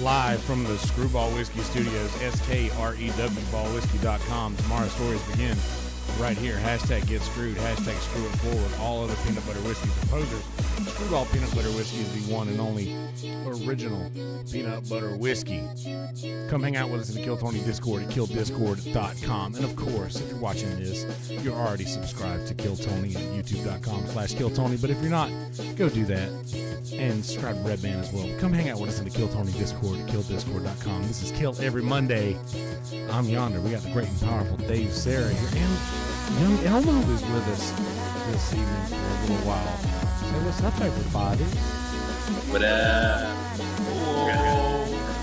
Live from the Skrewball Whiskey Studios, SKREW, Tomorrow's stories begin right here. Hashtag get screwed, hashtag screw it forward. All other peanut butter whiskey proposers. Skrewball Peanut Butter Whiskey is the one and only original peanut butter whiskey. Come hang out with us in the Kill Tony Discord at killdiscord.com. And of course, if you're watching this, you're already subscribed to Kill Tony at youtube.com/KillTony. But if you're not, go do that. And subscribe to Red Band as well. Come hang out with us in the Kill Tony Discord at killdiscord.com. This is Kill Every Monday. I'm Yonder. We got the great and powerful Dave, Sarah here. And young Elmo is with us this evening for a little while. Say what's up, everybody. What up?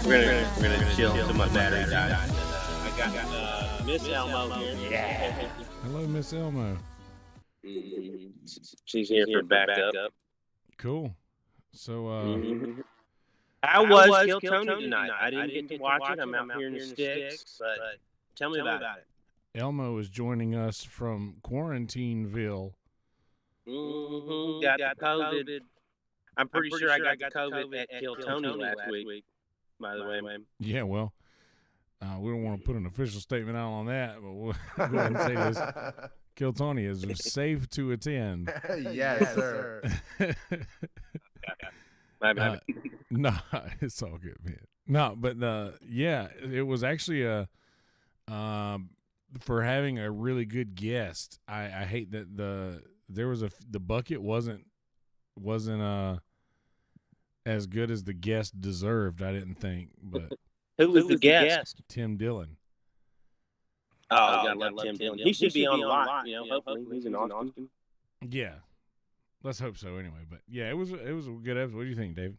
We're gonna chill until my battery dies. I got Miss Elmo here. Yeah. Hello, Miss Elmo. She's here for backup. Cool. So, how was Kill Tony tonight? I didn't get to watch it. I'm out here in the sticks, but tell me about it. Elmo is joining us from Quarantineville. Got the COVID. I'm pretty sure I got the COVID at Kill Tony last week, by the way. Yeah, well, we don't want to put an official statement out on that, but we'll go ahead and say this. Kill Tony is safe to attend. Yes, sir. No, it's all good, man. No, but yeah, it was actually for having a really good guest. I hate that the bucket wasn't as good as the guest deserved. I didn't think, but who was the guest? Tim Dillon. Oh, God, love Tim Dillon. He should be on a lot. Hopefully he's in Austin. Yeah. Let's hope so anyway. But yeah, it was a good episode. What do you think, David?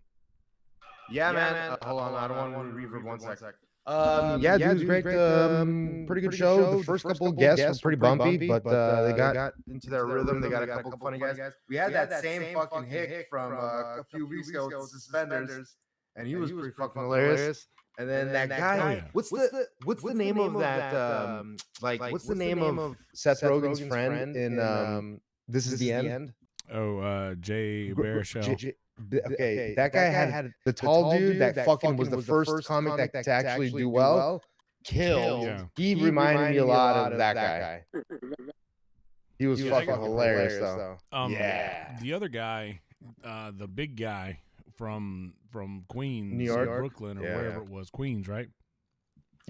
Yeah, man. Hold on, I don't want to reverb one sec. Yeah, dude, it was great. Pretty good show. The first couple of guests were pretty bumpy, but they got into their rhythm. They got a couple of funny guys. We had that same fucking hick from a few weeks ago with suspenders, and he was pretty fucking hilarious. And then that guy, what's the name of that? What's the name of Seth Rogen's friend in This Is the End? Oh, Jay Baruchel. Okay, that guy had the tall dude that fucking was the first comic that to actually do well. Killed. Yeah. He reminded me a lot of that guy. He was fucking hilarious, though. Yeah. The other guy, the big guy from Queens, New York, Brooklyn, or wherever it was, Queens, right?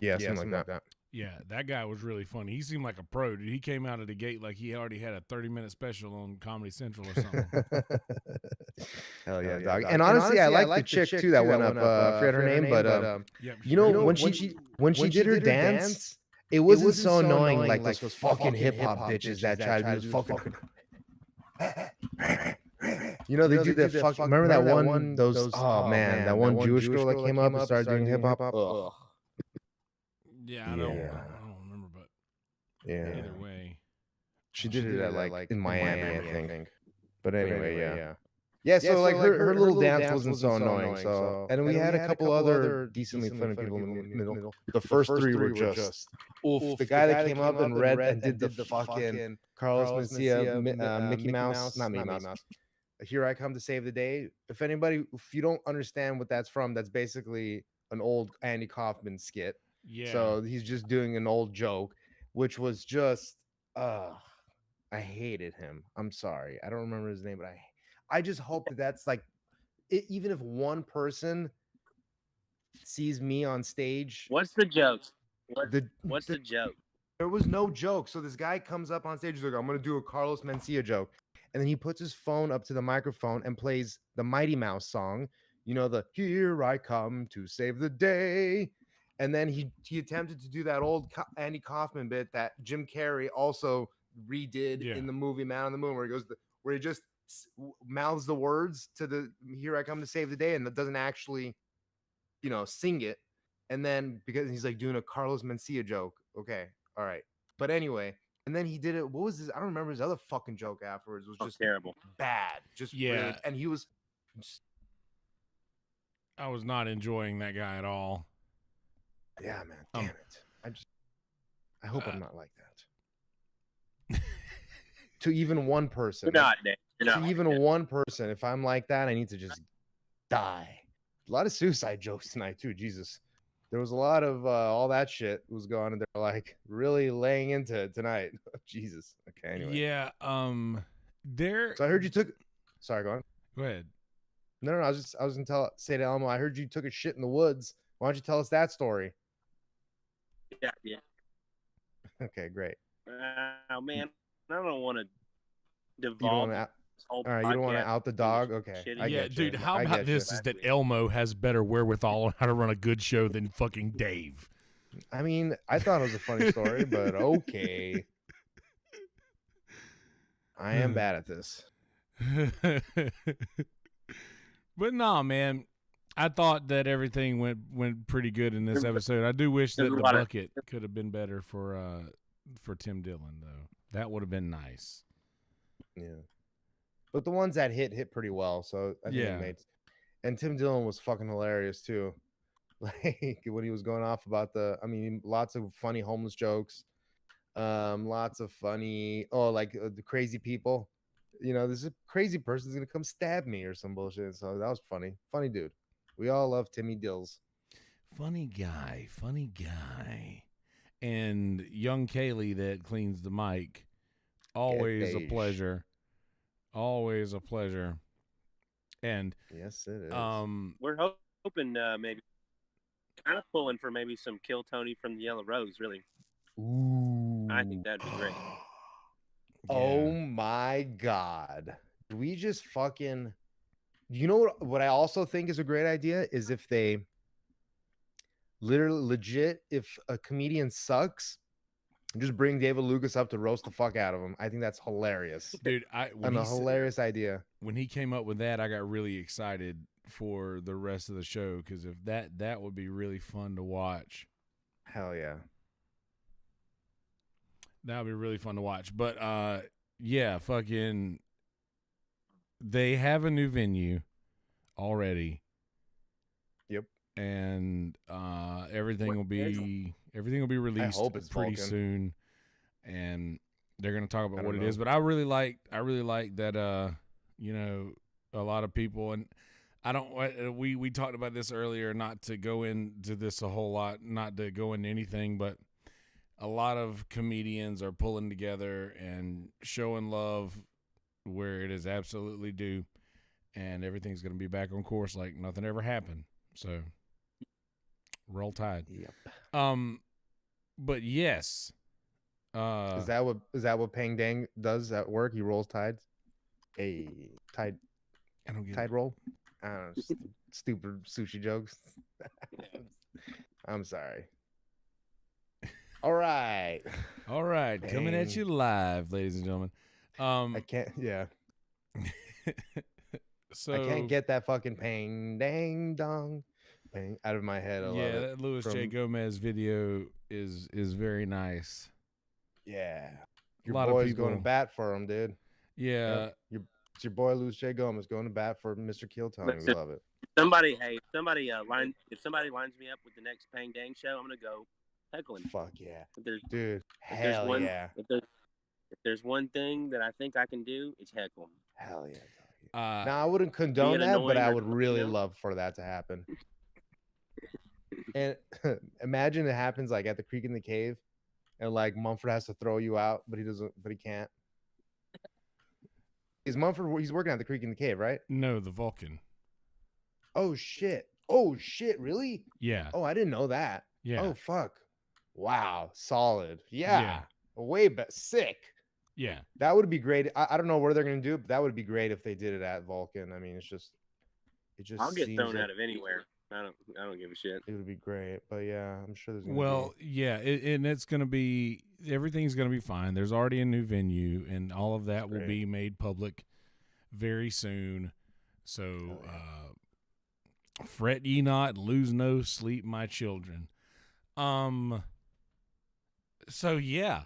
Yeah, something like that. Yeah, that guy was really funny. He seemed like a pro. Dude. He came out of the gate like he already had a 30-minute special on Comedy Central or something. Hell yeah, dog. And honestly, I like the chick too that went up. I forget her name, but you know when she did her dance, it wasn't so annoying like those fucking hip hop bitches that try to do fucking. You know they do that fucking. Remember that one? Those oh man, that one Jewish girl that came up and started doing hip hop. Yeah, I don't remember, but either way, she did it at like in Miami, I think. But anyway, yeah. So like her little dance wasn't so annoying. So and we had a couple other decently funny people in the middle. The first three were just oof. The guy that came up and read and did the fucking Carlos Mencia, Mickey Mouse, not Mickey Mouse. Here I Come to Save the Day. If you don't understand what that's from, that's basically an old Andy Kaufman skit. Yeah. So he's just doing an old joke, which was just, I hated him. I'm sorry. I don't remember his name, but I just hope that's like, even if one person sees me on stage. What's the joke? What's the joke? There was no joke. So this guy comes up on stage. He's like, I'm going to do a Carlos Mencia joke. And then he puts his phone up to the microphone and plays the Mighty Mouse song. You know, the Here I Come to Save the Day. And then he attempted to do that old Andy Kaufman bit that Jim Carrey also redid in the movie Man on the Moon, where he just mouths the words to the Here I Come to Save the Day and doesn't actually, sing it. And then because he's like doing a Carlos Mencia joke. Okay, all right. But anyway, and then he did it. What was this? I don't remember his other fucking joke afterwards. It was just terrible, bad, just really, and he was. I was not enjoying that guy at all. Yeah, man. Damn it. I hope I'm not like that. To even one person. You're not, Dave. Even one person. If I'm like that, I need to just die. A lot of suicide jokes tonight too. Jesus, there was a lot of all that shit was going, and they're like really laying into it tonight. Jesus. Okay. Anyway. Yeah. There. So I heard you took. Sorry, go on. Go ahead. No. I was gonna say to Elmo. I heard you took a shit in the woods. Why don't you tell us that story? Yeah. Okay, great. Oh man, I don't want to You don't devolve. wanna, This whole all right, you don't want to podcast out the into dog. Okay, shitty- I Yeah, get dude. you. How I about get this? you. Is that Elmo has better wherewithal on how to run a good show than fucking Dave. I mean, I thought it was a funny story, but okay. I am bad at this. But nah, man. I thought that everything went pretty good in this episode. I do wish that There's a the lot of- bucket could have been better for Tim Dillon though. That would have been nice. Yeah, but the ones that hit pretty well. So I think Yeah. it made. And Tim Dillon was fucking hilarious too. Like when he was going off about lots of funny homeless jokes, lots of funny the crazy people. This crazy person's gonna come stab me or some bullshit. So that was funny dude. We all love Timmy Dills. Funny guy. And young Kaylee that cleans the mic. Always a beige. pleasure. Always a pleasure. And Yes, it is. We're hoping maybe kind of pulling for maybe some Kill Tony from the Yellow Rose. Really, Ooh. I think that'd be great. Oh my god. We just fucking what I also think is a great idea is if they literally legit if a comedian sucks, just bring David Lucas up to roast the fuck out of him. I think that's hilarious. dude, hilarious idea. When he came up with that, I got really excited for the rest of the show because if that would be really fun to watch. Hell yeah. That would be really fun to watch. But yeah, fucking they have a new venue already. Yep. And everything will be released hope it's pretty Vulcan. soon. And they're gonna talk about I what don't it is. know. But I really like that a lot of people, and I don't we talked about this earlier, not to go into this a whole lot, not to go into anything, but a lot of comedians are pulling together and showing love where it is absolutely due, and everything's going to be back on course like nothing ever happened. So roll tide. Yep. But yes. Is that what Pang Dang does at work? He rolls tides. Hey, tide I don't get tide roll. I don't know. Stupid sushi jokes. I'm sorry. All right. All right, coming at Dang. you live, ladies and gentlemen. I can't. Yeah. So I can't get that fucking pang dang dong pang out of my head. I love it. that Louis J. From- Gomez video is very nice. Yeah. A Your lot of boy's going to people- bat for him, dude. Yeah. Yep. It's your boy Louis J. Gomez going to bat for Mr. Kill Tony. We Listen. love it. If somebody lines me up with the next Pang Dang show, I'm gonna go heckling. Fuck yeah. If there's Dude. if there's Hell one yeah. if there's one thing that I think I can do, it's heckle. Hell yeah. Uh, Now I wouldn't condone being that, but annoying I or would something, really you know? love for that to happen. And imagine it happens like at the creek in the cave, and like Monford has to throw you out, but he can't. Is Monford? He's working at the creek in the cave, right? no, the Vulcan. Oh shit! Really? Yeah. Oh, I didn't know that. Yeah. Oh fuck! Wow, solid. Yeah. Yeah. Way but sick. Yeah. That would be great. I don't know where they're gonna do it, but that would be great if they did it at Vulcan. I mean, it just I'll get seems thrown like out of anywhere. I don't give a shit. it would be great. But yeah, I'm sure there's gonna Well, yeah, and it's going to be everything's going to be fine. There's already a new venue, and all of that will Great. be made public very soon. So, fret ye not, lose no sleep, my children. So yeah,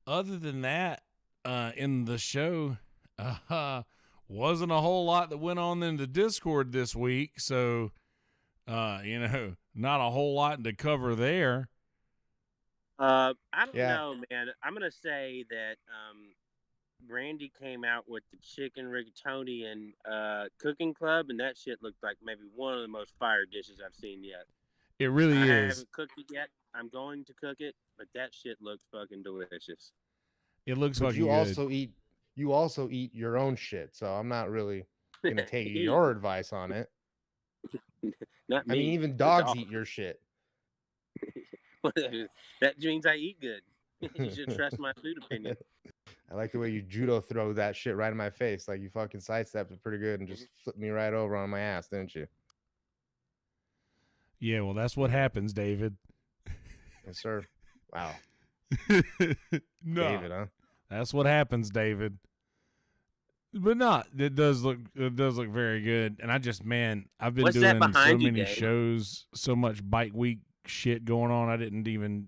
other than that, in the show, wasn't a whole lot that went on in the Discord this week. So, not a whole lot to cover there. I don't Yeah. know, man. I'm gonna say that Brandy came out with the chicken rigatoni and cooking club, and that shit looked like maybe one of the most fire dishes I've seen yet. It really I is. haven't cooked it yet. I'm going to cook it, but that shit looks fucking delicious. It looks But fucking you good. also eat your own shit, so I'm not really gonna take your advice on it. Not me. I mean, even the dogs dog. eat your shit. That means I eat good. You should trust my food opinion. I like the way you judo throw that shit right in my face. Like you fucking sidestepped it pretty good and just flipped me right over on my ass, didn't you? Yeah, well, that's what happens, David. Yes, sir. Wow. No, David, huh? that's what happens, David. But no, it does look very good. And I just, man, I've been What's that doing so behind you, many Dave? shows, so much bike week shit going on. I didn't even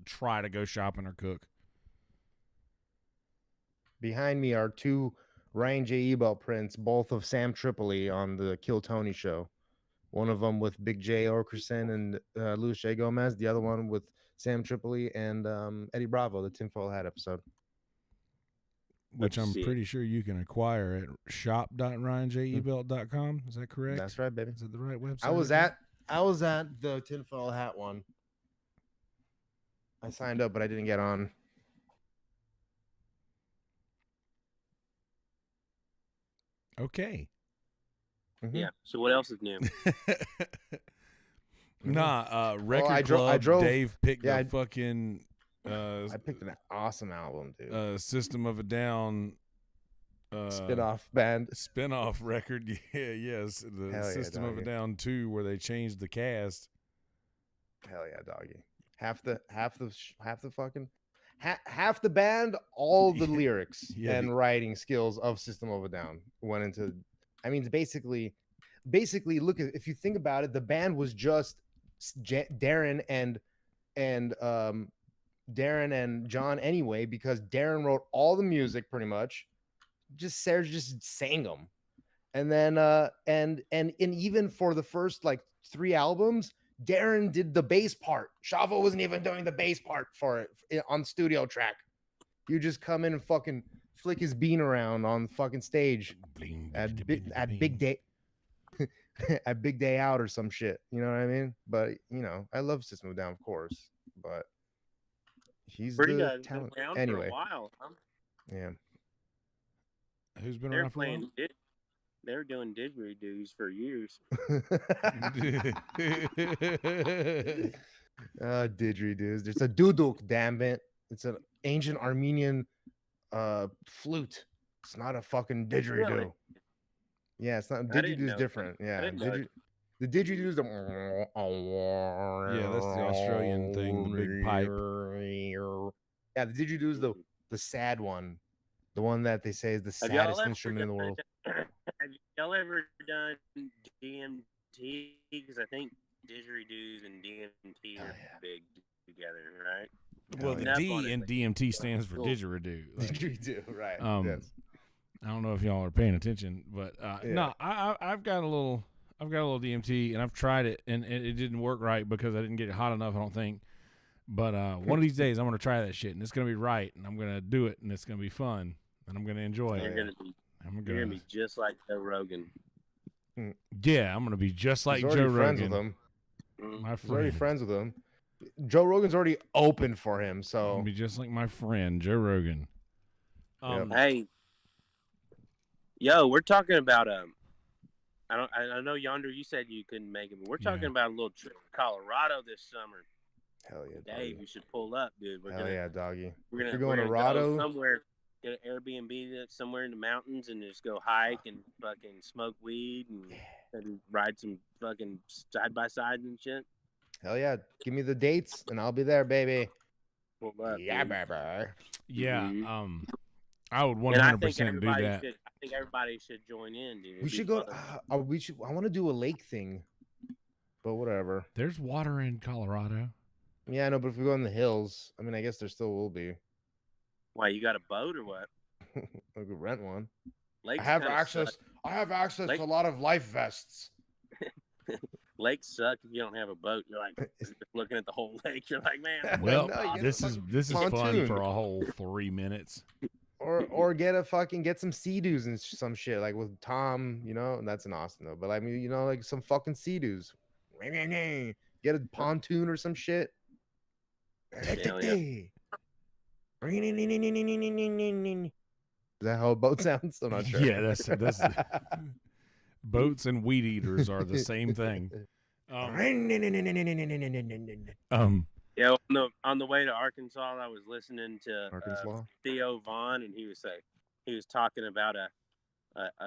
try to go shopping or cook. Behind me are two Ryan J Ebelt prints, both of Sam Tripoli on the Kill Tony show. One of them with Big J Okerson and Luis J Gomez. The other one with Sam Tripoli and Eddie Bravo, the tinfoil hat episode. Which Let's I'm see pretty sure you can acquire at shop.ryanjebelt.com. Is that correct? That's right, baby. Is it the right website? I was at the tinfoil hat one. I signed up, but I didn't get on. Okay. Mm-hmm. Yeah. So what else is new? Record Club. Dave picked yeah, the fucking. I picked an awesome album, dude. System of a Down. Spin-off band. Spin-off record. Yeah, yes. The Hell yeah, System of a doggy. Down 2, where they changed the cast. Hell yeah, doggy. Half the band, all the lyrics Yeah, and writing skills of System of a Down went into. I mean, basically, look at, if you think about it, the band was just Darren and John anyway, because Darren wrote all the music pretty much. Just Serge just sang them, and then and even for the first like 3 albums, Darren did the bass part. Shavo wasn't even doing the bass part for it on studio track. You just come in and fucking flick his bean around on fucking stage at Big Day at Big Day Out or some shit. You know what I mean? But you know, I love System of a Down, of course, but he's Pretty the good. talent. Been around Anyway, for a while. Huh? Yeah. Who's been They're around for a while? playing. They're doing didgeridoos for years. Didgeridoos. It's a duduk, damn it. It's an ancient Armenian flute. It's not a fucking didgeridoo. Really? Yeah, it's not. I didn't Didgeridoo's know different. that. I Yeah, didn't know that. the didgeridoos. Yeah, that's the Australian thing, the big pipe. Yeah, the didgeridoo's the sad one, the one that they say is the Have y'all saddest ever instrument in the world. Have y'all ever done DMT? Because I think didgeridoos and DMT are big together, right? Well, the Enough D on it, in but- DMT stands for Cool. didgeridoo. Like, Didgeridoo, right? Yes. I don't know if y'all are paying attention, but no, I've got a little DMT, and I've tried it, and it didn't work right because I didn't get it hot enough, I don't think. But one of these days, I'm gonna try that shit, and it's gonna be right, and I'm gonna do it, and it's gonna be fun, and I'm gonna enjoy You're it. gonna be just like Joe Rogan. Yeah, I'm gonna be just like He's already Joe friends Rogan. with him. My He's already friend. friends with him. Joe Rogan's already open for him, I'm so gonna be just like my friend Joe Rogan. Hey, yo, we're talking about I know Yonder. You said you couldn't make it, but we're talking about a little trip to Colorado this summer. hell yeah, Dave, doggy. you should pull up, dude. Hell yeah, doggy. We're You're gonna going to go Rado? somewhere, get an Airbnb somewhere in the mountains, and just go hike and fucking smoke weed and ride some fucking side by side and shit. Hell yeah, give me the dates and I'll be there, baby. Pull up, Yeah, dude. baby. Yeah, Mhm. I would And I 100% think do everybody that. should. I think everybody should join in, dude. We It'd should be go. fun. We should. I want to do a lake thing, but whatever. There's water in Colorado. Yeah, I know, but if we go in the hills, I mean, I guess there still will be. Why, you got a boat or what? We could rent one. Lakes I have kinda access. suck. I have access Lake- to a lot of life vests. Lakes suck if you don't have a boat. You're like just looking at the whole lake. You're like, man. Well, No, you get a this is fucking fun pontoon. for a whole 3 minutes. or get some Sea-Doos and some shit like with Tom, and that's in Austin though. But I mean, like some fucking Sea-Doos. Get a pontoon or some shit. Hell yeah. Is that how a boat sounds? I'm not sure. Yeah, that's boats and weed eaters are the same thing. Yeah, on the way to Arkansas, I was listening to Theo Vaughn, and he was talking about a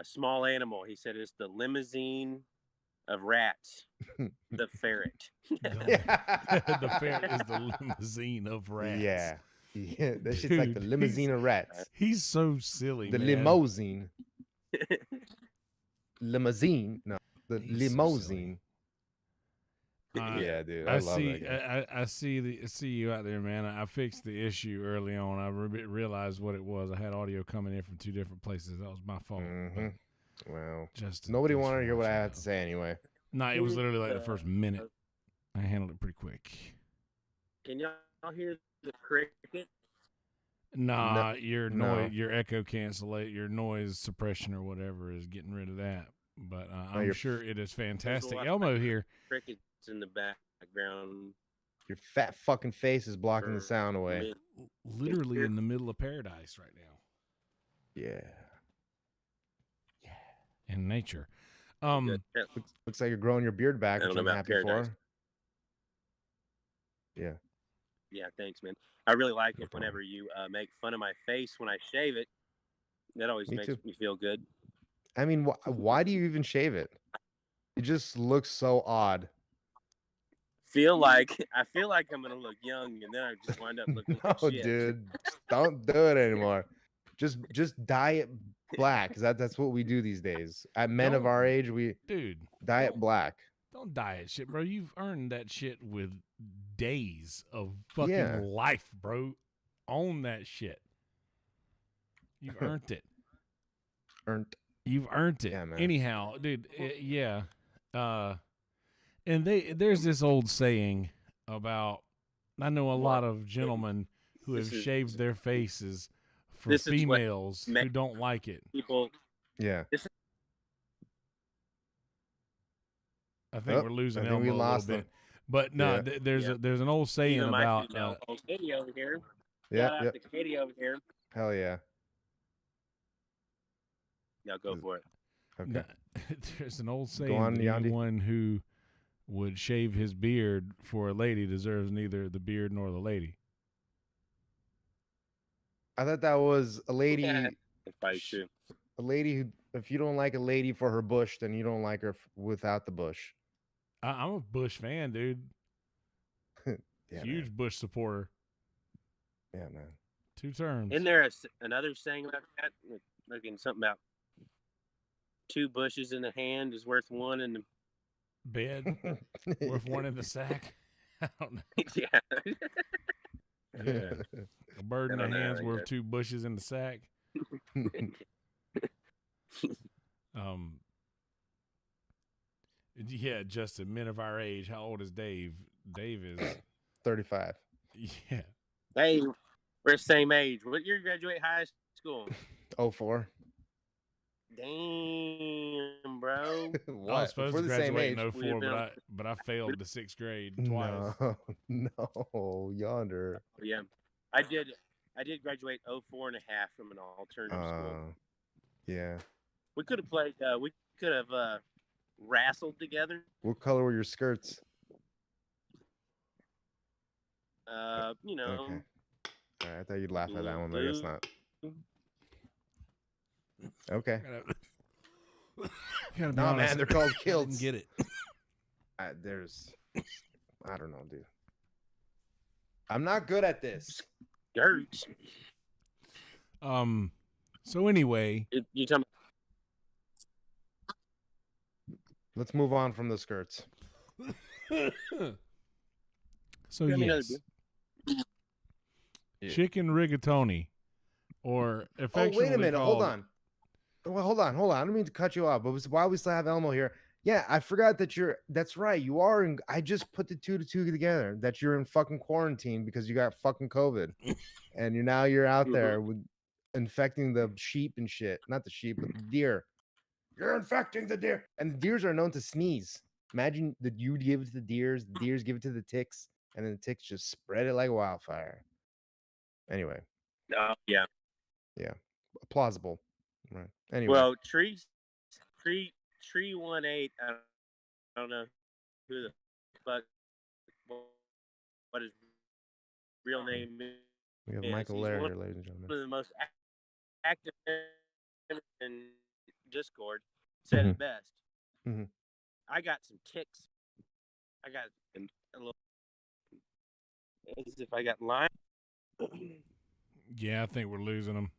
small animal. He said it's the limousine of rats, the ferret. The ferret is the limousine of rats. Yeah, that shit's like the limousine of rats. He's so silly. The man. limousine. Limousine. No, the He's limousine. Yeah, dude. I love that guy. I see you out there, man. I fixed the issue early on. I realized what it was. I had audio coming in from two different places. That was my fault. Mm-hmm. Well, just nobody wanted to hear what I had to say anyway. No, it was literally like the first minute. I handled it pretty quick. Can y'all hear the cricket? Nah, your echo cancellate, your noise suppression or whatever is getting rid of that. But I'm sure it is fantastic. Elmo here. Crickets in the background. Your fat fucking face is blocking the sound away. Literally in the middle of paradise right now. Yeah. In nature. Looks like you're growing your beard back, which I'm happy for. Yeah. Yeah, thanks, man. I really like it whenever you make fun of my face when I shave it. That always makes me feel good. I mean, why do you even shave it? It just looks so odd. I feel like I'm gonna look young, and then I just wind up looking like shit. Dude, don't do it anymore. Just dye it black, because that's what we do these days. At men of our age, we dye it black. Don't dye it shit, bro. You've earned that shit with days of fucking life, bro. Own that shit. You've earned it. You've earned it. Yeah, man. Anyhow, dude, and there's this old saying about, I know a lot of gentlemen who have shaved their faces for females who don't like it. People, I think we're losing Elmo a little bit. But no, there's an old saying about Katie over here. Yeah, Katie over here. Hell yeah. Now go for it. Okay. There's an old saying that anyone who would shave his beard for a lady deserves neither the beard nor the lady. I thought that was a lady. Yeah, that's true. A lady who, if you don't like a lady for her bush, then you don't like her without the bush. I'm a Bush fan, dude. Huge Bush supporter. Yeah, man. 2 terms. Isn't there another saying about that? Looking something about 2 bushes in the hand is worth 1 in the bed, worth 1 in the sack. I don't know. Yeah. A bird in the hand's worth 2 bushes in the sack. Yeah, Justin, men of our age. How old is Dave? Dave is 35. Yeah. Hey, we're the same age. What year did you graduate high school? 04. Damn, bro. I was supposed to graduate in 04, but I failed the 6th grade twice. No, Yonder. Yeah, I did graduate 04 and a half from an alternative school. Yeah. We could have played. We could have wrestled together. What color were your skirts? You know. Okay. All right, I thought you'd laugh at that one, but I guess not. Okay. No, man, they're called kilts. Get it? I don't know, dude. I'm not good at this. Skirts. So anyway, you tell me. Let's move on from the skirts. So yes, chicken rigatoni, or affectionately wait a minute, called... hold on. Well, hold on. I don't mean to cut you off, but while we still have Elmo here, yeah, I forgot that that's right. You are in, I just put the 2 together, that you're in fucking quarantine because you got fucking COVID and you're out there with infecting the sheep and shit. Not the sheep, but the deer. You're infecting the deer. And the deers are known to sneeze. Imagine that you give it to the deers give it to the ticks, and then the ticks just spread it like wildfire. Anyway. Yeah. Yeah. Plausible. Right. Anyway. Well, Tree 18. I don't know who the fuck what his real name is. We have Michael Lair here, ladies and gentlemen. One of the most active in Discord said it best. I got some ticks. I got a little. As if I got Lyme. Yeah, I think we're losing them.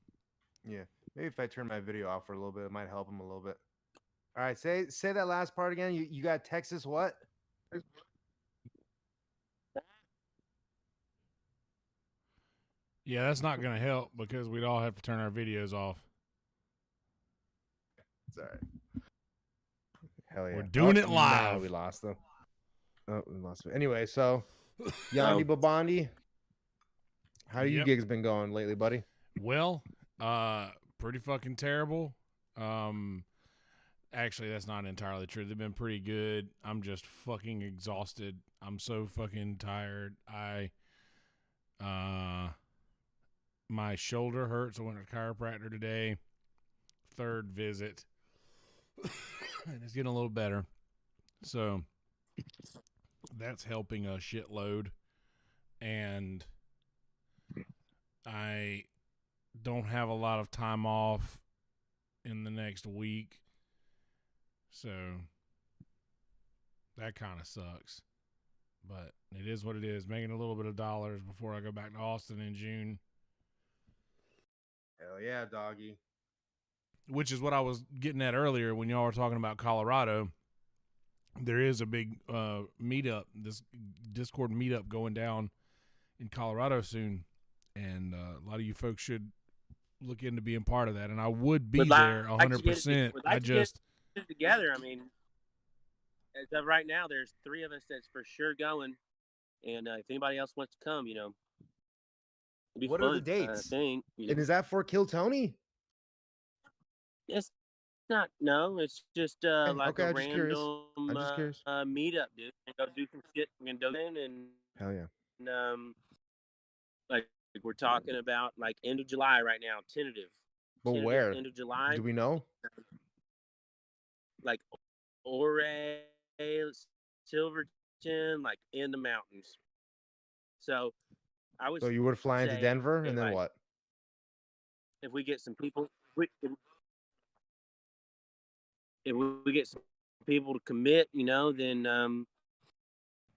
Yeah, maybe if I turn my video off for a little bit, it might help him a little bit. All right, say that last part again. You got Texas what? Yeah, that's not going to help because we'd all have to turn our videos off. It's all right. Hell yeah. We're doing it live. Nah, we lost them. Oh, we lost them. Anyway, so Yandy Babandi, how you gigs been going lately, buddy? Well, pretty fucking terrible. Actually, that's not entirely true. They've been pretty good. I'm just fucking exhausted. I'm so fucking tired. My shoulder hurts. I went to the chiropractor today. 3rd visit. And it's getting a little better. So that's helping a shitload. And I don't have a lot of time off in the next week. So that kind of sucks. But it is what it is. Making a little bit of dollars before I go back to Austin in June. Hell yeah, doggy. Which is what I was getting at earlier when y'all were talking about Colorado. There is a big meetup, this Discord meetup going down in Colorado soon. And a lot of you folks should look into being part of that. And I would be there 100%. I just get together. I mean, as of right now, there's 3 of us that's for sure going. And if anybody else wants to come, what are the dates? And is that for Kill Tony? It's not. No, it's just like a random meetup, dude. And go do some shit. We can do it and hell yeah. And like we're talking about like end of July right now, tentative. But where? End of July. Do we know? Like Ouray, Silverton, like in the mountains. So I was. So you would fly into Denver and then what? If we get some people, if we get some people to commit, then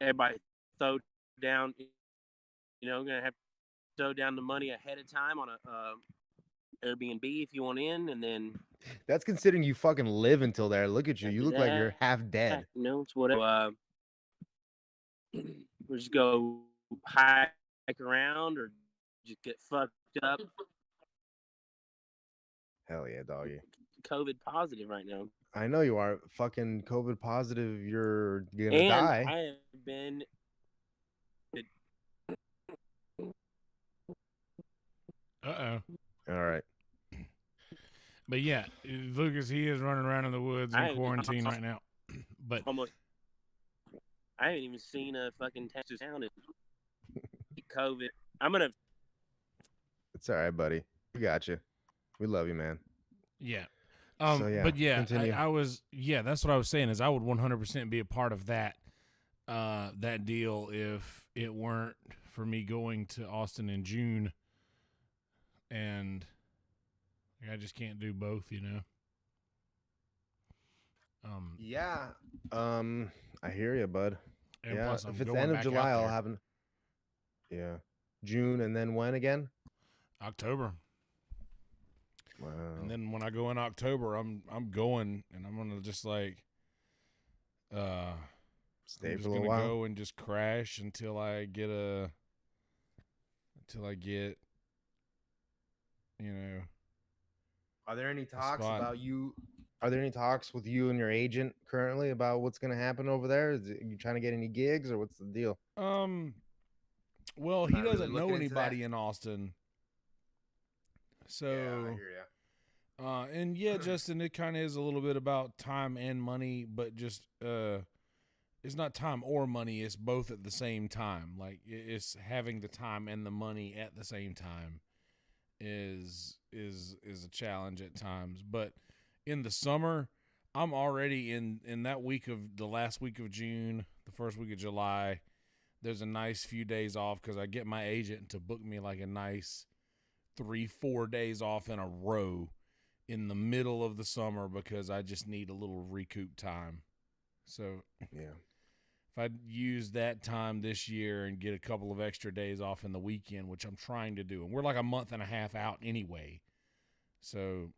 everybody throw down. Gonna have to throw down the money ahead of time on a Airbnb if you want in, and then. That's considering you fucking live until there. Look at you. You look like you're half dead. It's whatever. We just go hike around or just get fucked up. Hell yeah, doggy. COVID positive right now. I know you are. Fucking COVID positive. You're gonna die. I have been. All right. But yeah, Lucas, he is running around in the woods in quarantine right now. But I haven't even seen a fucking Texas town in COVID. I'm gonna. It's all right, buddy. We got you. We love you, man. Yeah. But yeah, I was. Yeah, that's what I was saying. Is I would 100% be a part of that. That deal if it weren't for me going to Austin in June. And I just can't do both, Yeah. I hear you, bud. And yeah. Plus if it's the end of July, I'll have an. Yeah. June and then when again? October. Wow. And then when I go in October, I'm going and I'm gonna just like stay for a little while. Go and just crash until I get Are there any talks about you? Are there any talks with you and your agent currently about what's going to happen over there? Are you trying to get any gigs or what's the deal? Well, he doesn't know anybody in Austin. So, I hear ya. And Justin, it kind of is a little bit about time and money, but just it's not time or money. It's both at the same time. Like it's having the time and the money at the same time is a challenge at times. But in the summer, I'm already in that week of the last week of June, the first week of July. There's a nice few days off because I get my agent to book me like a nice 3-4 days off in a row in the middle of the summer because I just need a little recoup time. So yeah, if I use that time this year and get a couple of extra days off in the weekend, which I'm trying to do, and we're like a month and a half out anyway, so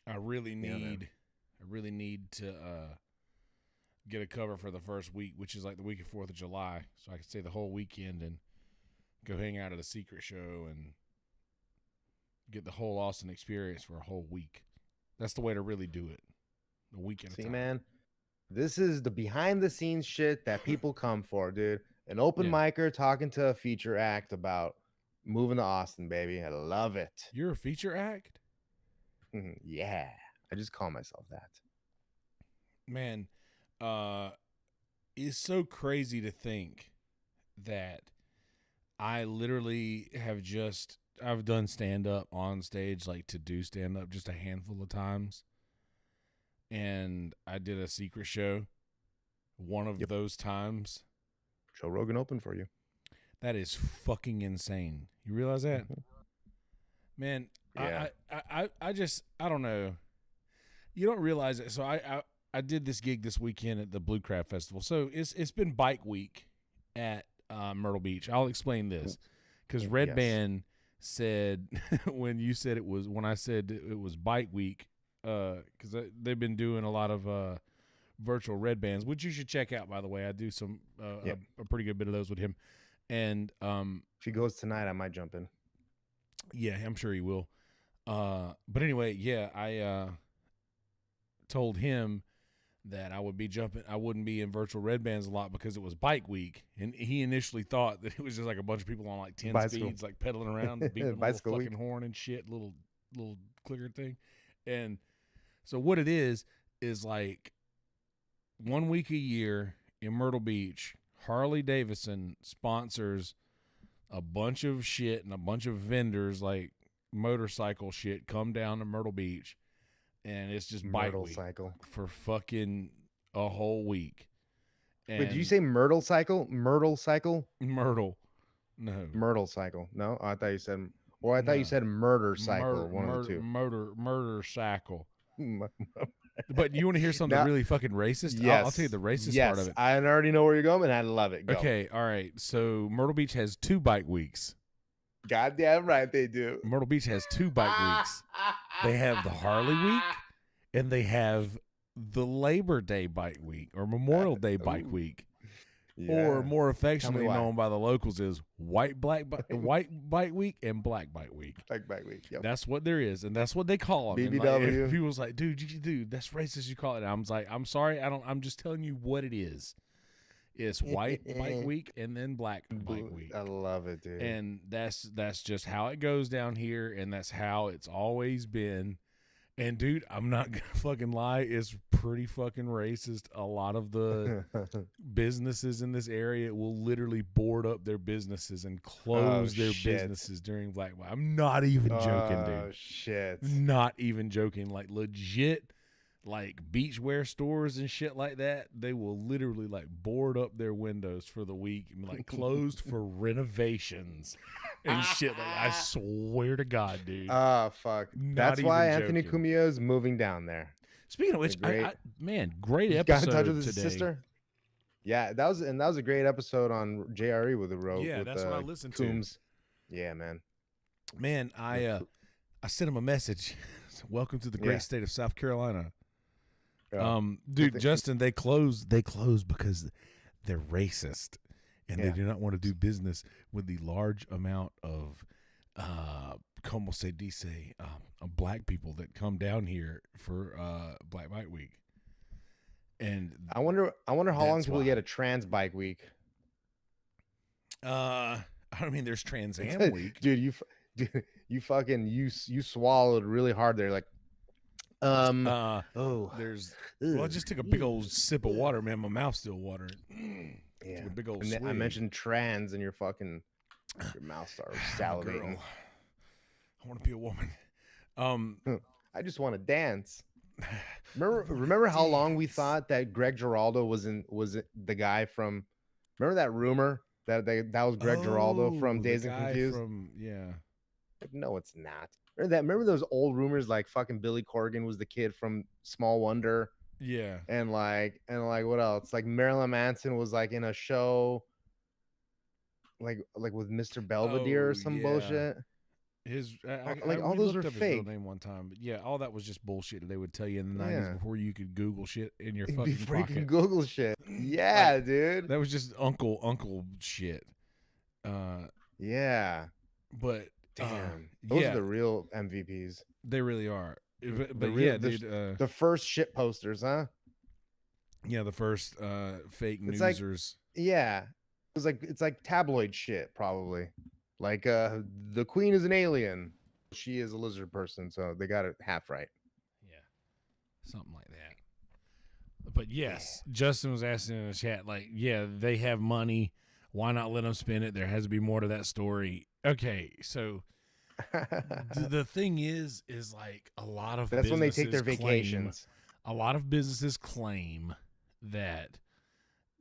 I really need to get a cover for the first week, which is like the week of 4th of July, so I can stay the whole weekend and go hang out at a secret show and get the whole Austin experience for a whole week. That's the way to really do it. A week at a time. Man, this is the behind the scenes shit that people come for, dude. An open micer talking to a feature act about moving to Austin, baby. I love it. You're a feature act? Yeah. I just call myself that. Man, it's so crazy to think that I literally I've done stand-up on stage, like to do stand-up just a handful of times. And I did a secret show one of those times. Joe Rogan opened for you. That is fucking insane. You realize that? Man, yeah. I don't know. You don't realize it. So I did this gig this weekend at the Blue Crab Festival. So it's been bike week at Myrtle Beach. I'll explain this. Because Red Band said when I said it was bike week, because they've been doing a lot of virtual Red Bands, which you should check out, by the way. I do some a pretty good bit of those with him. And if he goes tonight, I might jump in. Yeah, I'm sure he will. But anyway, I told him that I wouldn't be in virtual Red Bands a lot because it was bike week. And he initially thought that it was just like a bunch of people on like 10 speeds, like pedaling around, beeping a little fucking horn and shit, little clicker thing. And so what it is like 1 week a year in Myrtle Beach, Harley Davidson sponsors a bunch of shit and a bunch of vendors like motorcycle shit come down to Myrtle Beach, and it's just bike week for fucking a whole week. And wait, did you say Myrtle cycle? Myrtle cycle? Myrtle. No. Myrtle cycle. No, I thought you said, or I thought you said murder cycle. One of the two. Murder cycle. But you want to hear something really fucking racist? Yes. I'll tell you the racist part of it. I already know where you're going, and I love it. Go. Okay, all right. So Myrtle Beach has 2 bike weeks. Goddamn right they do. Myrtle Beach has 2 bike weeks. They have the Harley week, and they have the Labor Day bike week or Memorial Day bike week. Yeah. Or more affectionately known by the locals as white bike week and black bike week. Black bike week. Yep. That's what there is, and that's what they call them. BBW. Like, people was like, dude, that's racist. You call it. I was like, I'm sorry, I'm just telling you what it is. It's white bike week and then black bike week. I love it, dude. And that's just how it goes down here, and that's how it's always been. And dude, I'm not gonna fucking lie, it's pretty fucking racist. A lot of the businesses in this area will literally board up their businesses and close their businesses during Black Week. I'm not even joking, dude. Oh shit. Not even joking. Like legit, like beachwear stores and shit like that, they will literally like board up their windows for the week and like closed for renovations and shit. Like, I swear to God, dude. Oh fuck. That's why Anthony Cumia is moving down there. Speaking of which, great episode got in touch with his today. sister. Yeah, that was a great episode on JRE with the road. Yeah, with, that's what I listened Coombs. To. Yeah, man. Man, I sent him a message. Welcome to the great state of South Carolina. Dude, Justin, they closed because they're racist and they do not want to do business with the large amount of como se dice black people that come down here for Black Bike Week. And I wonder how long till we get a trans bike week. I mean, there's Trans Am Week, dude. dude, you swallowed really hard there. Like, there's. Well, I just took a big old sip of water, man. My mouth's still watering. Yeah, took a big old and swig. I mentioned trans, and your mouth starts salivating. Girl. I want to be a woman. I just want to dance. Remember how long we thought that Greg Giraldo was the guy from? Remember that rumor that was Greg Giraldo from Dazed and Confused? Like, no, it's not. Remember those old rumors like fucking Billy Corgan was the kid from Small Wonder? Yeah. And like what else? Like Marilyn Manson was like in a show like with Mr. Belvedere or some bullshit. All those were fake. His real name one time, but yeah, all that was just bullshit. They would tell you in the 90s before you could Google shit in your fucking before pocket. You could Google shit. Yeah, like, dude. That was just uncle shit. Yeah. But damn, those are the real MVPs. They really are. But dude, the first shit posters, huh? Yeah, the first fake newsers. It's like tabloid shit, probably. Like the queen is an alien. She is a lizard person, so they got it half right. Yeah. Something like that. But yes, Justin was asking in the chat, like, yeah, they have money. Why not let them spend it? There has to be more to that story. Okay, so the thing is like a lot of that's when they take their vacations. A lot of businesses claim that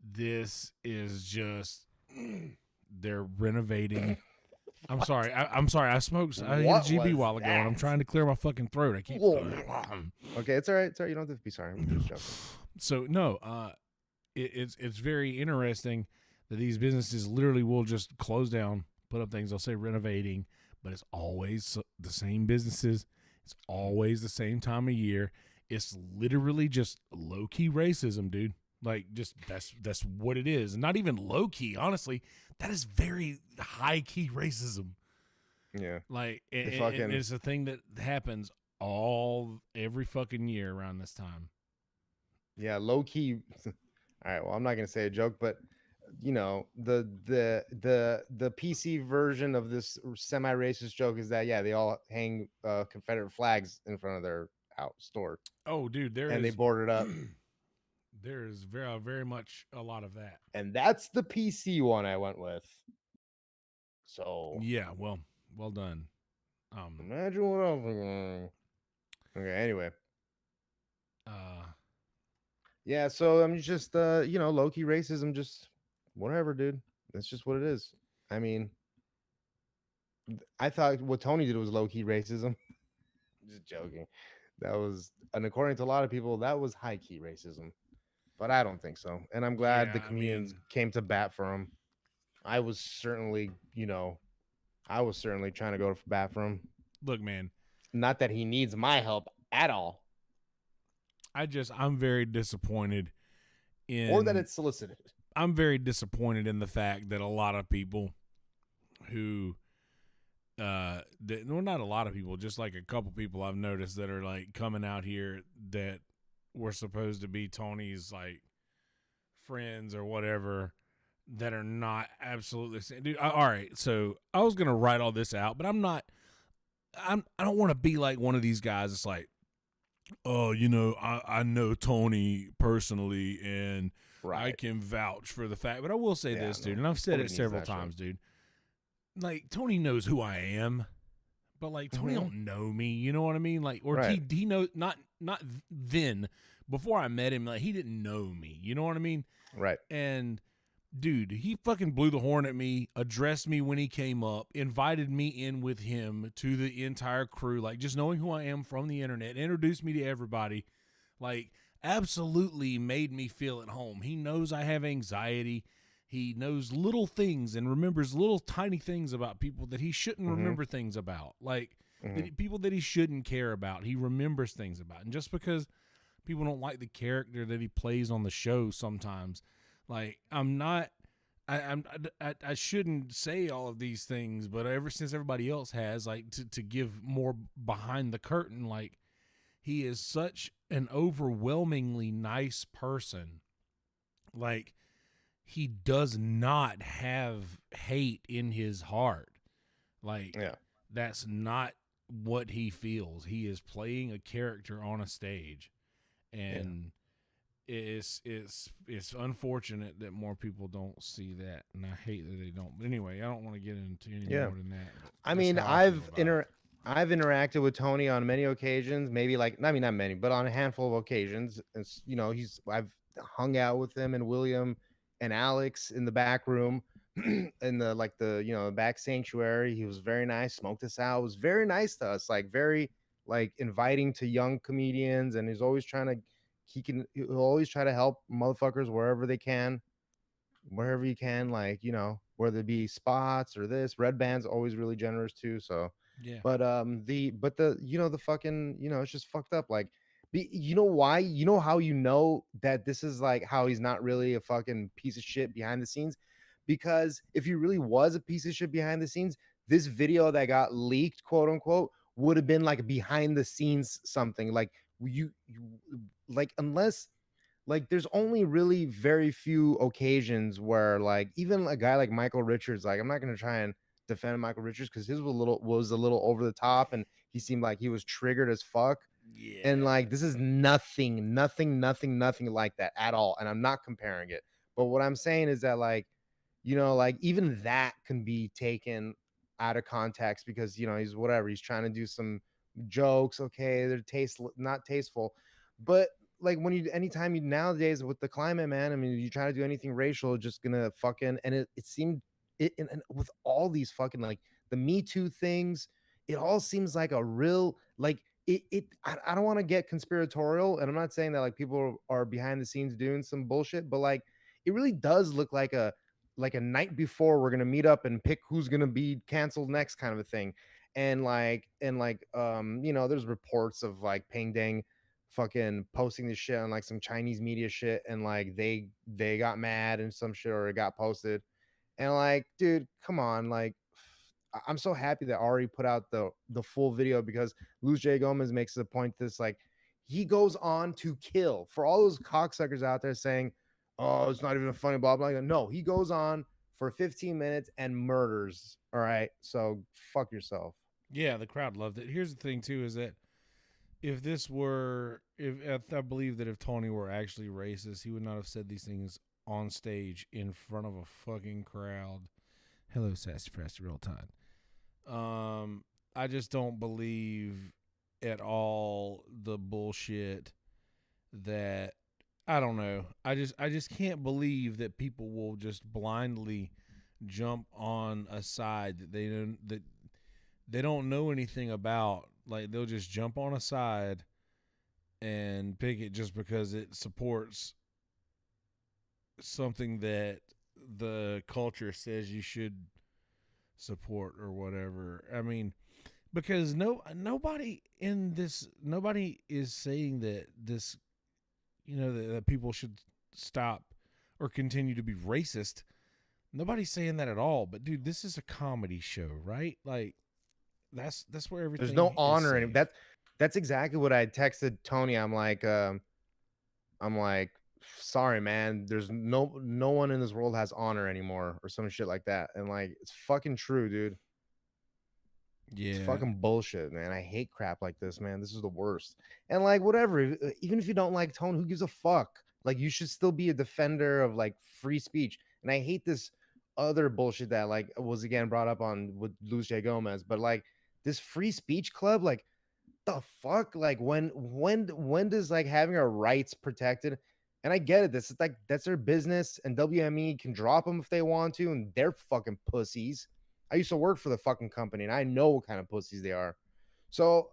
this is just they're renovating. I'm sorry. I smoked. I hit a GB a while ago, and I'm trying to clear my fucking throat. I keep. Okay, it's all right. It's all right. You don't have to be sorry. I'm just joking. So no, it's very interesting that these businesses literally will just close down, put up things. They'll say renovating, but it's always the same businesses. It's always the same time of year. It's literally just low key racism, dude. Like, just that's what it is. Not even low key, honestly. That is very high key racism. Yeah. Like, it's a thing that happens every fucking year around this time. Yeah, low key. All right. Well, I'm not gonna say a joke, but you know, the PC version of this semi-racist joke is that they all hang Confederate flags in front of their store. Oh, dude, they board it up. There is very, very much a lot of that. And that's the PC one I went with. So yeah, well done. Imagine what else. Okay, anyway. Yeah, so I'm just low-key racism, just whatever, dude. That's just what it is. I mean, I thought what Tony did was low-key racism. Just joking. That was, and according to a lot of people, that was high-key racism. But I don't think so. And I'm glad the comedians came to bat for him. I was certainly trying to go to bat for him. Look, man. Not that he needs my help at all. I'm very disappointed in... Or that it's solicited. I'm very disappointed in the fact that a lot of people who... not a lot of people, just like a couple people I've noticed that are like coming out here that were supposed to be Tony's like friends or whatever that are not absolutely dude. All right, so I was gonna write all this out, but I don't want to be like one of these guys. It's like, oh, I know Tony personally and I can vouch for the fact. But I will say this, dude, and I've said it several times, dude. Like, Tony knows who I am, but like Tony don't know me. You know what I mean? Like, or he knows not then. Before I met him, like, he didn't know me. You know what I mean? Right. And dude, he fucking blew the horn at me, addressed me when he came up, invited me in with him to the entire crew. Like, just knowing who I am from the internet, introduced me to everybody. Like, absolutely made me feel at home. He knows I have anxiety. He knows little things and remembers little tiny things about people that he shouldn't remember things about. Like, people that he shouldn't care about, he remembers things about. And just because people don't like the character that he plays on the show sometimes, like, I shouldn't say all of these things, but ever since everybody else has, like, to give more behind the curtain, like, he is such an overwhelmingly nice person. Like, he does not have hate in his heart. Like, that's not what he feels. He is playing a character on a stage, and it's unfortunate that more people don't see that, and I hate that they don't. But anyway, I don't want to get into any more than that. I mean, I've interacted with Tony on many occasions, maybe like, I mean, not many, but on a handful of occasions. It's, you know, I've hung out with him and William and Alex in the back room in the you know, back sanctuary. He was very nice, smoked us out, was very nice to us, like very like inviting to young comedians, and he's always trying to he'll always try to help motherfuckers wherever he can, like, you know, whether it be spots or this. Red Band's always really generous too. So yeah. But the you know, the fucking, you know, it's just fucked up. Like, you know why? You know how you know that this is like how he's not really a fucking piece of shit behind the scenes? Because if he really was a piece of shit behind the scenes, this video that got leaked, quote unquote, would have been like behind the scenes something. Like you like, unless like, there's only really very few occasions where like even a guy like Michael Richards, like, I'm not gonna try and defend Michael Richards because his was a little over the top, and he seemed like he was triggered as fuck. Yeah. And like, this is nothing like that at all. And I'm not comparing it. But what I'm saying is that, like, you know, like even that can be taken out of context because, you know, he's whatever, he's trying to do some jokes. Okay, they're not tasteful. But like, anytime you nowadays with the climate, man, I mean, you try to do anything racial, just gonna fucking, and it seemed and with all these fucking like the Me Too things, it all seems like a real like I don't want to get conspiratorial, and I'm not saying that like people are behind the scenes doing some bullshit, but like it really does look like a night before we're gonna meet up and pick who's gonna be canceled next kind of a thing. And you know, there's reports of like Peng Dang fucking posting this shit on like some Chinese media shit, and like they got mad and some shit, or it got posted. And like, dude, come on. Like, I'm so happy that Ari put out the full video, because Luz J Gomez makes the point this, like, he goes on to kill for all those cocksuckers out there saying, oh, it's not even funny, blah, blah, blah. No, he goes on for 15 minutes and murders. All right. So fuck yourself. Yeah, the crowd loved it. Here's the thing too, is that I believe that if Tony were actually racist, he would not have said these things on stage in front of a fucking crowd. Hello, Sass Press, real time. I just don't believe at all the bullshit that, I don't know. I just can't believe that people will just blindly jump on a side that they don't know anything about. Like, they'll just jump on a side and pick it just because it supports something that the culture says you should support or whatever. I mean, because nobody is saying that this, you know, that people should stop or continue to be racist. Nobody's saying that at all. But dude, this is a comedy show, right? Like, that's where everything. There's no honor in it. That's exactly what I texted Tony. I'm like, sorry, man. There's no one in this world has honor anymore, or some shit like that. And like, it's fucking true, dude. Yeah, it's fucking bullshit, man. I hate crap like this, man. This is the worst. And like, whatever, even if you don't like Tone, who gives a fuck? Like, you should still be a defender of like free speech. And I hate this other bullshit that like was again brought up on with Luz J Gomez, but like this free speech club, like, the fuck? Like, when does like having our rights protected? And I get it. This is like, that's their business, and WME can drop them if they want to, and they're fucking pussies. I used to work for the fucking company, and I know what kind of pussies they are. So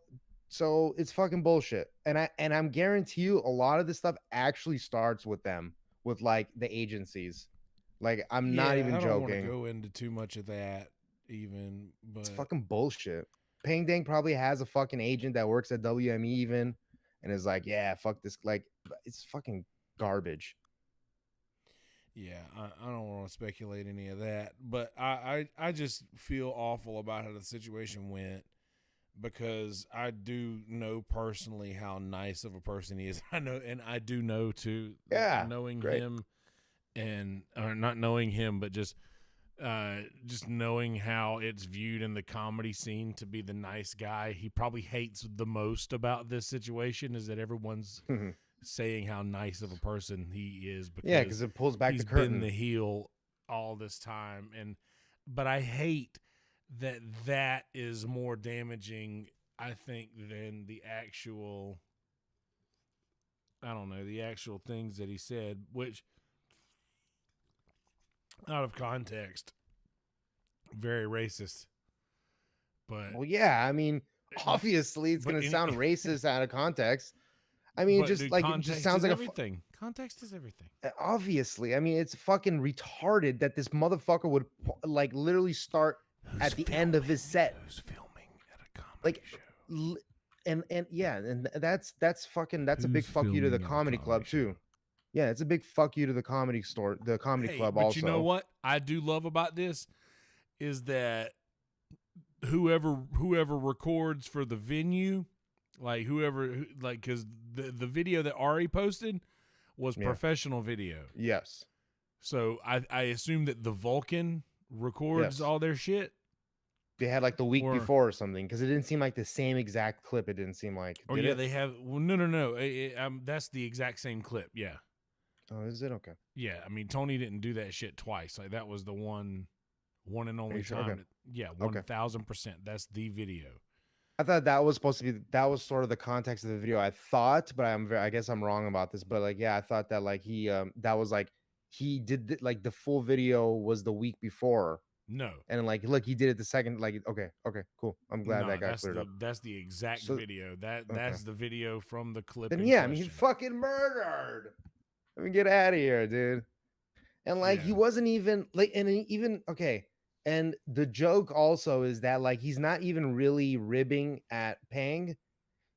it's fucking bullshit. And I'm guarantee you a lot of this stuff actually starts with them, with like the agencies. Like, I'm not even joking. I don't want to go into too much of that even, but it's fucking bullshit. Peng Dang probably has a fucking agent that works at WME even, and is like, yeah, fuck this. Like, it's fucking garbage. Yeah, I don't want to speculate any of that, but I just feel awful about how the situation went, because I do know personally how nice of a person he is. I know, and I do know too. Yeah, knowing great. him, or not knowing him, but just just knowing how it's viewed in the comedy scene to be the nice guy he probably hates the most about this situation is that everyone's saying how nice of a person he is because it pulls back the curtain. He's been the heel all this time, but I hate that is more damaging, I think, than the actual, I don't know, the actual things that he said, which out of context, very racist. But well, yeah, I mean, obviously it's gonna sound racist out of context. I mean, just dude, like it just sounds like everything. Context is everything. Obviously, I mean, it's fucking retarded that this motherfucker would like literally start at the end of his set. Who's filming at a comedy show? And yeah, and that's a big fuck you to the comedy club too. Yeah, it's a big fuck you to the comedy store, the comedy club but also. You know what I do love about this is that whoever records for the venue, like because the video that Ari posted was professional video. Yes. So I assume that the Vulcan records all their shit. They had like the week before or something, because it didn't seem like the same exact clip. It didn't seem like. Oh yeah, they have. Well, no. That's the exact same clip. Yeah. Oh, is it? Okay. Yeah, I mean Tony didn't do that shit twice. Like that was the one and only time. Okay. Yeah, 1000%. That's the video. I thought that was supposed to be, that was sort of the context of the video. I thought, but I guess I'm wrong about this. But like, yeah, I thought that like he that was like he did like the full video was the week before. No. And like, look, he did it the second. Like, okay, cool. I'm glad that got cleared up. That's the exact video. That's the video from the clip. Then yeah, I mean, he fucking murdered. Let me get out of here, dude. And like, he wasn't even like, and even okay. And the joke also is that like he's not even really ribbing at Pang.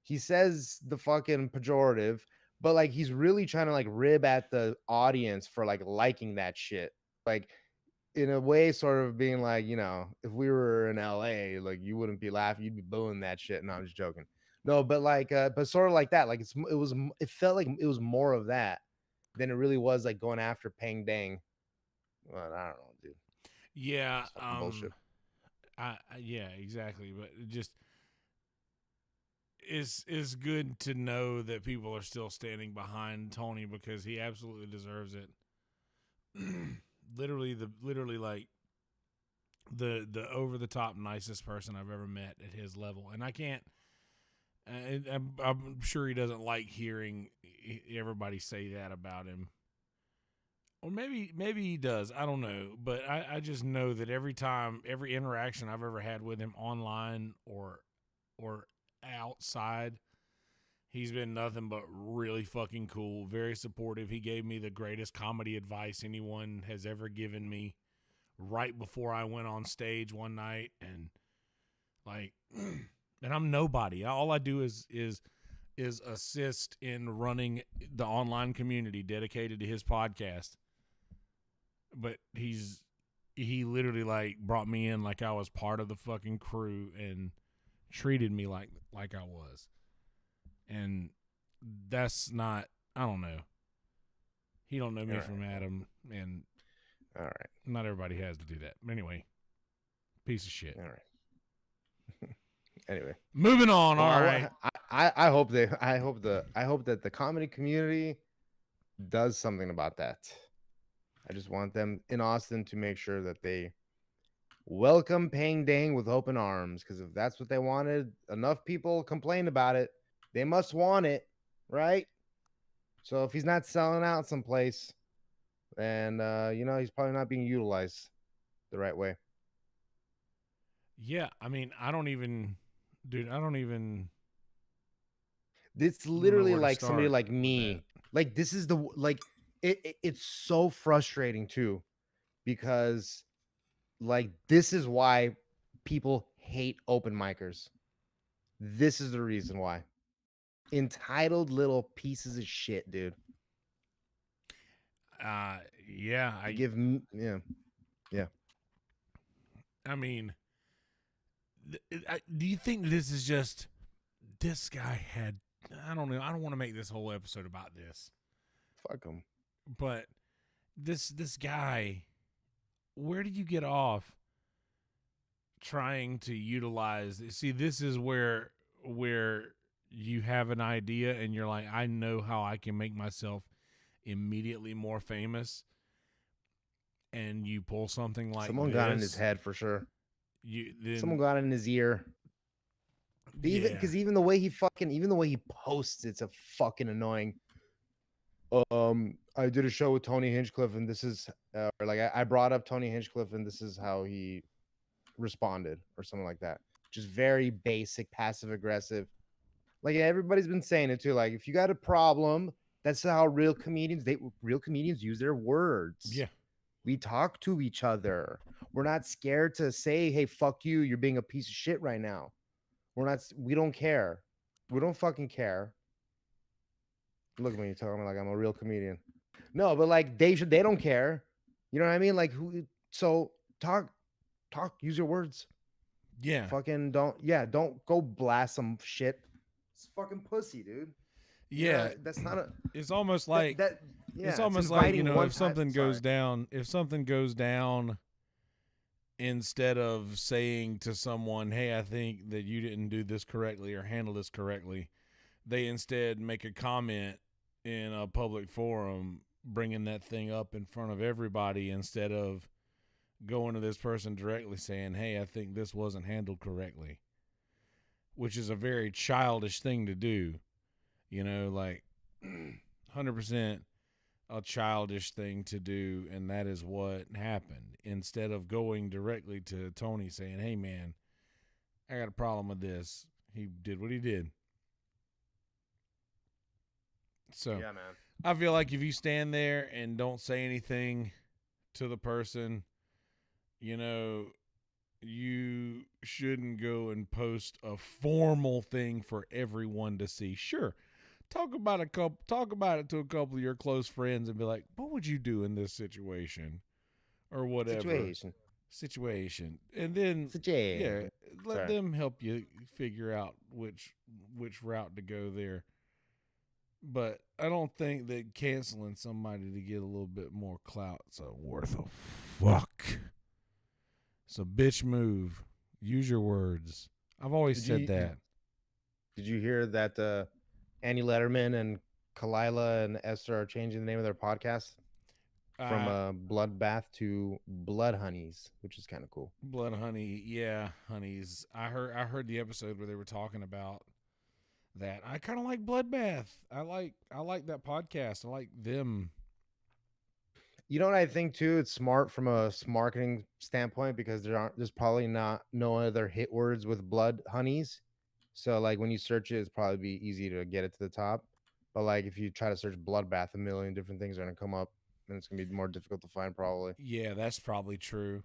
He says the fucking pejorative, but like he's really trying to like rib at the audience for like liking that shit. Like in a way, sort of being like, you know, if we were in LA, like you wouldn't be laughing, you'd be booing that shit. No, I'm just joking. No, but like, but sort of like that. Like it felt like it was more of that than it really was like going after Pang Dang. Well, I don't know, dude. Yeah, bullshit. Yeah, exactly. But it just is good to know that people are still standing behind Tony because he absolutely deserves it. literally like the over the top nicest person I've ever met at his level, and I can't. I'm sure he doesn't like hearing everybody say that about him. Or maybe he does. I don't know. But I just know that every interaction I've ever had with him online or outside, he's been nothing but really fucking cool, very supportive. He gave me the greatest comedy advice anyone has ever given me right before I went on stage one night. And like, and I'm nobody. All I do is assist in running the online community dedicated to his podcast. But he literally like brought me in like I was part of the fucking crew and treated me like I was. And that's not, I don't know. He don't know me from Adam, and all right, not everybody has to do that. Anyway, piece of shit. All right. Anyway, moving on. All right. I hope that the comedy community does something about that. I just want them in Austin to make sure that they welcome Pang Dang with open arms, because if that's what they wanted, enough people complained about it. They must want it, right? So if he's not selling out someplace, then you know, he's probably not being utilized the right way. Yeah, I mean, It's literally like somebody like me. Like this is it's so frustrating too, because like this is why people hate open micers. This is the reason why. Entitled little pieces of shit, dude. Yeah, yeah. I mean, do you think this is just this guy had? I don't know. I don't want to make this whole episode about this. Fuck him. But this guy where do you get off trying to utilize? See, this is where you have an idea and you're like, I know how I can make myself immediately more famous, and you pull something like someone got in his head for sure. Someone got in his ear. Even the way he posts, it's a fucking annoying. I did a show with Tony Hinchcliffe, and this is I brought up Tony Hinchcliffe, and this is how he responded, or something like that. Just very basic, passive aggressive. Like everybody's been saying it too. Like if you got a problem, that's how real comedians use their words. Yeah, we talk to each other. We're not scared to say, "Hey, fuck you. You're being a piece of shit right now." We don't care. We don't fucking care. Look at me, you're talking like I'm a real comedian. No, but like they don't care. You know what I mean? Like so talk, use your words. Yeah. Fucking don't go blast some shit. It's fucking pussy, dude. Yeah. That's not a it's almost like it's almost like, if something goes down, instead of saying to someone, "Hey, I think that you didn't do this correctly or handle this correctly," they instead make a comment in a public forum, bringing that thing up in front of everybody, instead of going to this person directly saying, "Hey, I think this wasn't handled correctly," which is a very childish thing to do, like 100% a childish thing to do. And that is what happened. Instead of going directly to Tony saying, "Hey man, I got a problem with this," he did what he did. So yeah, man. I feel like if you stand there and don't say anything to the person, you shouldn't go and post a formal thing for everyone to see. Sure, talk about it to a couple of your close friends and be like, "What would you do in this situation?" or whatever. Situation. And then let them help you figure out which route to go there. But I don't think that canceling somebody to get a little bit more clout's worth a fuck. It's a bitch move. Use your words. I've always said that. Did you hear that Annie Letterman and Kalila and Esther are changing the name of their podcast from Bloodbath to Blood Honeys, which is kind of cool. Blood Honey, yeah, Honeys. I heard the episode where they were talking about that. I kind of like Bloodbath. I like that podcast. I like them. You know what I think too? It's smart from a marketing standpoint, because there's probably no other hit words with Blood Honeys. So like when you search it, it's probably be easy to get it to the top. But like if you try to search Bloodbath, a million different things are gonna come up, and it's gonna be more difficult to find probably. Yeah, that's probably true.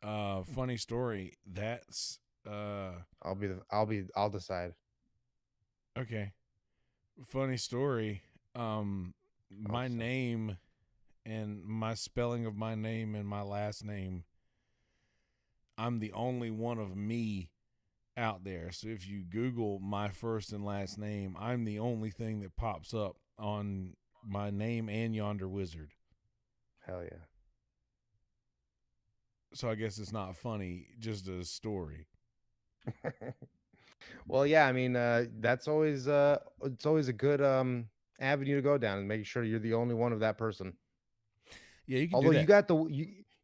Funny story. That's I'll decide. Okay. Funny story. My name and my spelling of my name and my last name, I'm the only one of me out there. So if you Google my first and last name, I'm the only thing that pops up on my name and Yonder Wizard. Hell yeah. So I guess it's not funny, just a story. Well, yeah, I mean, that's always it's always a good avenue to go down, and making sure you're the only one of that person. Yeah, you can. Although do that.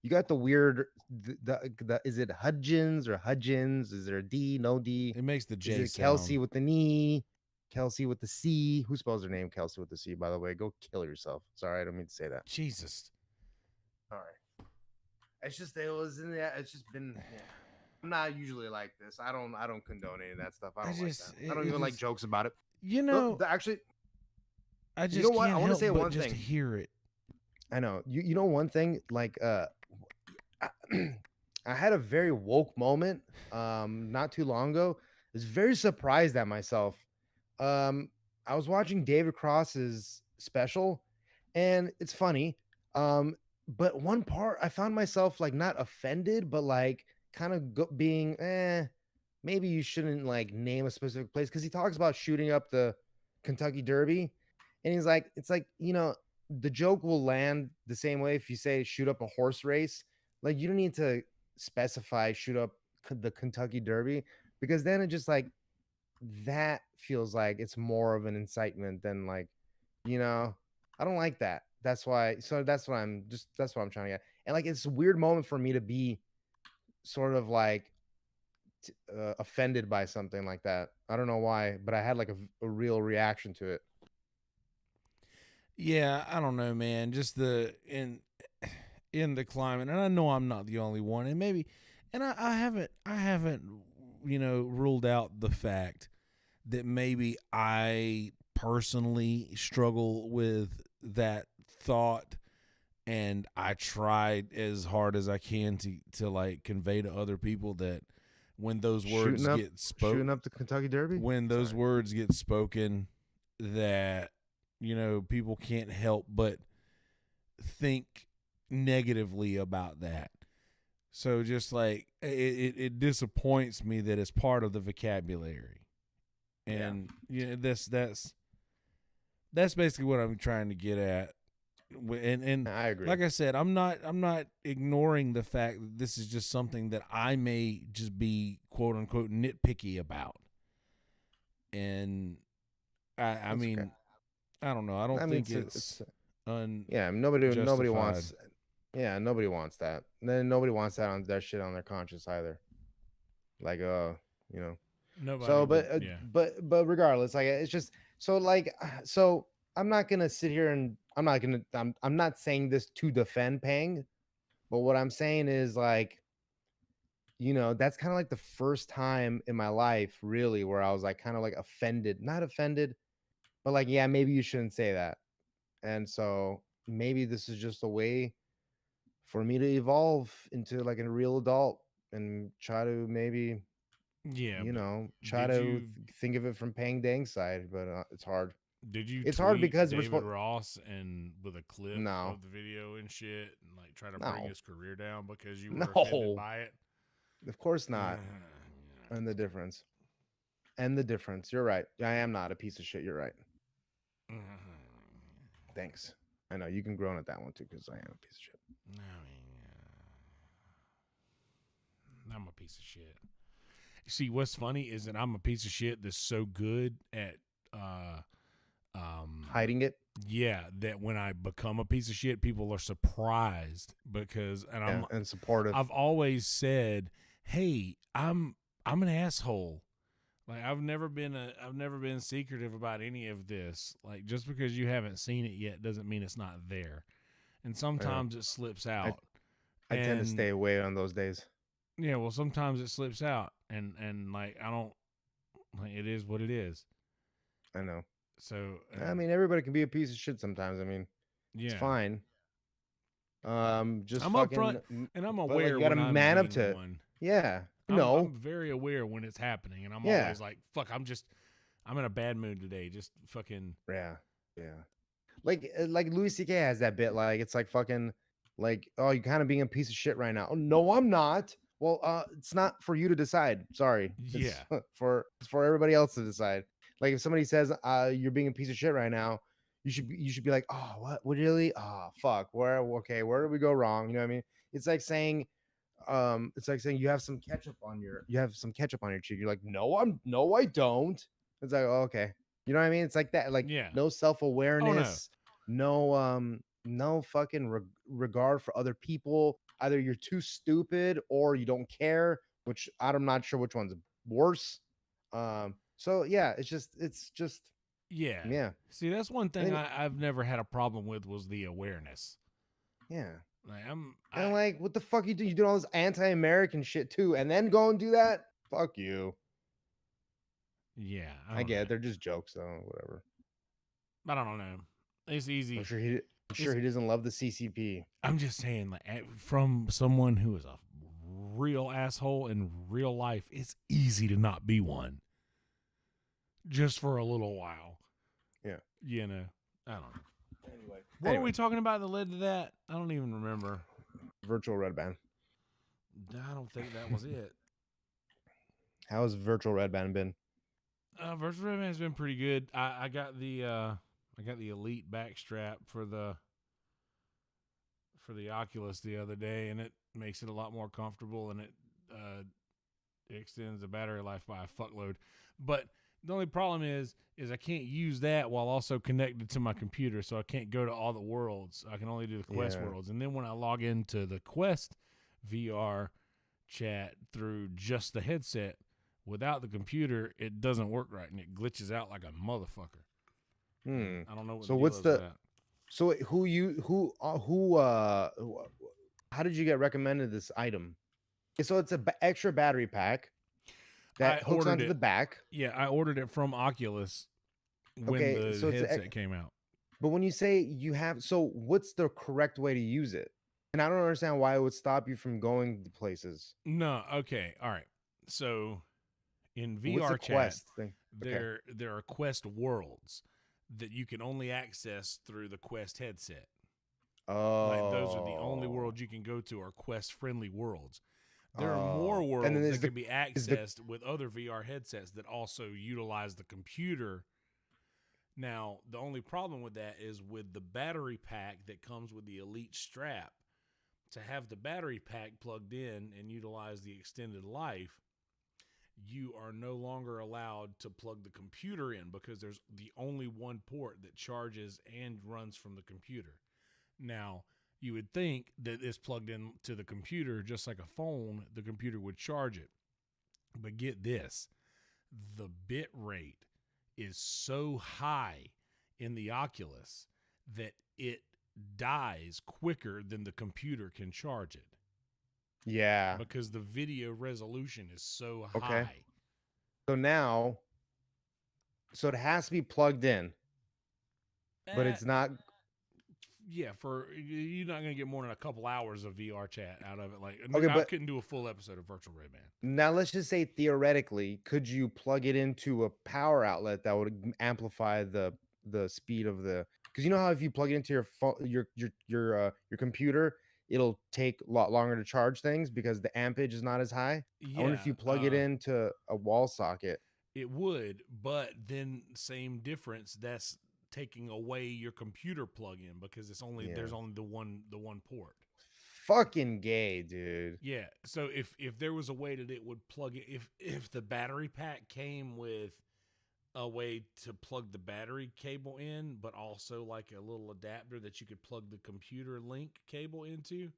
you got the weird the is it Hudgens or Hudgens? Is there a D? No D? It makes the J is it sound. Kelsey with the knee? Kelsey with the C? Who spells her name Kelsey with the C? By the way, go kill yourself. Sorry, I don't mean to say that. Jesus. All right. It's just it was in there. It's just been. Yeah. I'm not usually like this. I don't condone any of that stuff. I don't even like jokes about it. Actually, I just can't I want to say one just thing. Hear it. I know. You know one thing, like I had a very woke moment not too long ago. I was very surprised at myself. I was watching David Cross's special, and it's funny. But one part I found myself like not offended, but like kind of being maybe you shouldn't like name a specific place, because he talks about shooting up the Kentucky Derby, and he's like, it's like, the joke will land the same way if you say shoot up a horse race. Like you don't need to specify shoot up the Kentucky Derby, because then it just like that feels like it's more of an incitement than like, I don't like that. That's why. So that's what I'm trying to get. And like it's a weird moment for me to be sort of like offended by something like that. I don't know why, but I had like a real reaction to it. Yeah, I don't know, man. Just in the climate, and I know I'm not the only one, and maybe, and I haven't ruled out the fact that maybe I personally struggle with that thought, and I tried as hard as I can to like convey to other people that when those words get spoken, shooting up the Kentucky Derby, when those words get spoken, that people can't help but think negatively about that. So just like it disappoints me that it's part of the vocabulary, and that's basically what I'm trying to get at. And I agree. Like I said, I'm not ignoring the fact that this is just something that I may just be quote unquote nitpicky about. And I mean, okay. I don't know. I don't think it's nobody wants. Yeah, nobody wants that. Then nobody wants that on their shit on their conscience either. Like Nobody. So, but regardless, like it's just so like so. I'm not gonna sit here and I'm not saying this to defend Pang, but what I'm saying is like, that's kind of like the first time in my life really where I was like kind of like offended, not offended, but like, yeah, maybe you shouldn't say that. And so maybe this is just a way for me to evolve into like a real adult and try to maybe, try to think of it from Pang Dang's side, but it's hard. Did you? It's hard because David Ross and with a clip of the video and shit, and like try to bring his career down because you were offended by it. Of course not. And the difference. You're right. I am not a piece of shit. You're right. Thanks. I know you can groan at that one too because I am a piece of shit. I'm a piece of shit. See, what's funny is that I'm a piece of shit that's so good at hiding it. Yeah, that when I become a piece of shit, people are surprised because I'm supportive. I've always said, "Hey, I'm an asshole." Like I've never been secretive about any of this. Like just because you haven't seen it yet doesn't mean it's not there. And sometimes it slips out. I tend to stay away on those days. Yeah, well, sometimes it slips out, and like I don't. Like, it is what it is. I know. So I mean, everybody can be a piece of shit sometimes. I mean, it's fine. Just I'm fucking upfront, and I'm aware. You gotta man up to it. Yeah. I'm very aware when it's happening, and I'm always like, "Fuck!" I'm in a bad mood today. Just fucking. Yeah. Like Louis C.K. has that bit. Like it's like fucking. Like, oh, you're kind of being a piece of shit right now. Oh, no, I'm not. Well, it's not for you to decide. Sorry. It's for everybody else to decide. Like if somebody says you're being a piece of shit right now, you should be like, oh, what really? Oh, fuck. Where did we go wrong? You know what I mean? It's like saying you have some ketchup on your cheek. You're like, no, I don't. It's like, oh, okay. You know what I mean? It's like that. Like no self-awareness, no fucking regard for other people. Either you're too stupid or you don't care, which I'm not sure which one's worse. So yeah, it's just yeah. See, that's one thing I've never had a problem with was the awareness. Yeah. Like like, what the fuck you do? You do all this anti-American shit too, and then go and do that? Fuck you. Yeah, I get it. They're just jokes, though. Whatever. I don't know. It's easy. I'm sure he doesn't love the CCP. I'm just saying, like, from someone who is a real asshole in real life, it's easy to not be one. Just for a little while. Yeah. You know, I don't know. Anyway. What were we talking about that led to that? I don't even remember. Virtual Red Band. I don't think that was it. How's Virtual Red Band been? Virtual Red Band has been pretty good. I got the I got the Elite back strap for the Oculus the other day, and it makes it a lot more comfortable, and it extends the battery life by a fuckload. But the only problem is I can't use that while also connected to my computer, so I can't go to all the worlds. I can only do the Quest worlds. And then when I log into the Quest VR chat through just the headset without the computer, it doesn't work right, and it glitches out like a motherfucker. I don't know what. So what's the? So how did you get recommended this item? So it's an extra battery pack that hooks onto the back. Yeah, I ordered it from Oculus when the headset came out. But when you say you have, so what's the correct way to use it? And I don't understand why it would stop you from going to places. No, okay, all right. So in VR chat, there are Quest worlds that you can only access through the Quest headset. Oh, like those are the only worlds you can go to are Quest friendly worlds. There are more worlds that can be accessed with other VR headsets that also utilize the computer. Now, the only problem with that is with the battery pack that comes with the Elite strap. To have the battery pack plugged in and utilize the extended life, you are no longer allowed to plug the computer in because there's the only one port that charges and runs from the computer. Now, you would think that it's plugged in to the computer just like a phone, the computer would charge it. But get this, the bit rate is so high in the Oculus that it dies quicker than the computer can charge it. Yeah. Because the video resolution is so high. So now, so it has to be plugged in, but it's not. Yeah, you're not going to get more than a couple hours of VR chat out of it. Like, I couldn't do a full episode of Virtual Red Band. Now, let's just say theoretically, could you plug it into a power outlet that would amplify the speed of the? Because you know how if you plug it into your phone, your computer, it'll take a lot longer to charge things because the ampage is not as high. Yeah, I wonder if you plug it into a wall socket. It would, but then same difference. That's taking away your computer plug-in because it's only there's only the one port. Fucking gay, dude. Yeah. So if there was a way that it would plug it, if the battery pack came with a way to plug the battery cable in, but also like a little adapter that you could plug the computer link cable into.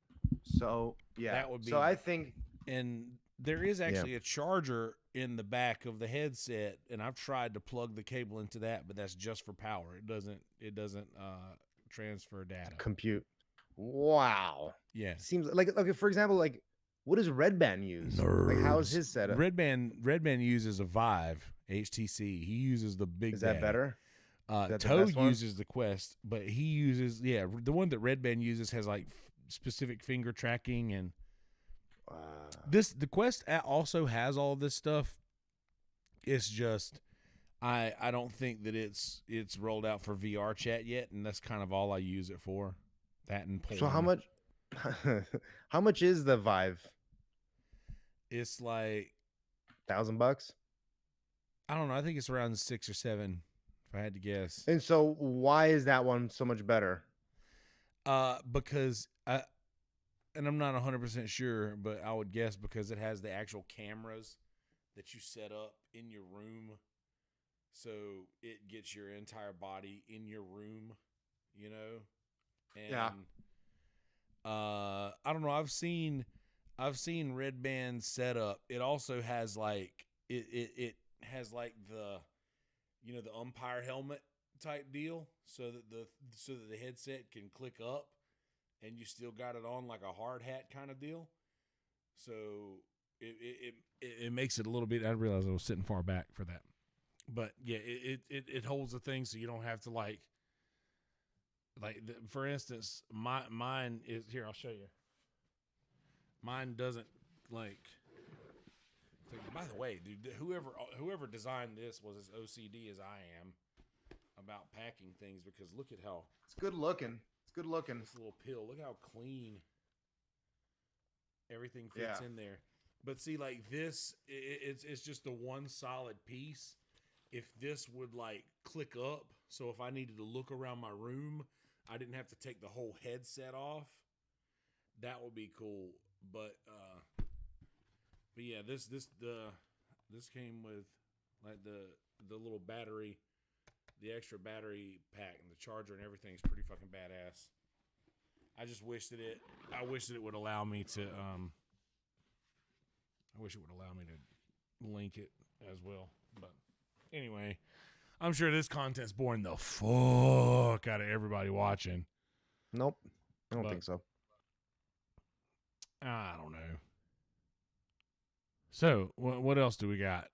So yeah, that would be. So I think, and there is actually a charger in the back of the headset, and I've tried to plug the cable into that, but that's just for power. It doesn't transfer data. Compute. Wow. Yeah. Seems like, okay, for example, like what does Red Band use? Nerds. Like how is his setup? Red Band uses a Vive HTC. He uses the big. Is that better? Toad uses the Quest, but he uses the one that Red Band uses has like specific finger tracking and the Quest also has all this stuff. It's just I don't think that it's rolled out for VR chat yet, and that's kind of all I use it for. That and porn. So how much is the Vive? It's like $1,000. I don't know. I think it's around 6 or 7, if I had to guess. And so why is that one so much better? Because and I'm not 100% sure, but I would guess because it has the actual cameras that you set up in your room. So it gets your entire body in your room, you know? And I don't know. I've seen Red Band set up. It also has like it has like the umpire helmet type deal, so that the headset can click up, and you still got it on like a hard hat kind of deal. So it makes it a little bit. I realized I was sitting far back for that, but yeah, it holds the thing so you don't have to like for instance, mine is here. I'll show you. Mine doesn't like. By the way, dude, whoever designed this was as OCD as I am about packing things, because look at how it's good looking. It's good looking. This little pill. Look how clean everything fits in there. But see, like this, it's just the one solid piece, if this would like click up, so if I needed to look around my room, I didn't have to take the whole headset off. That would be cool. But yeah, this came with like the little battery, the extra battery pack, and the charger and everything is pretty fucking badass. I just wish that it would allow me to I wish it would allow me to link it as well. But anyway, I'm sure this content's boring the fuck out of everybody watching. Nope. I don't think so. I don't know. So, what else do we got?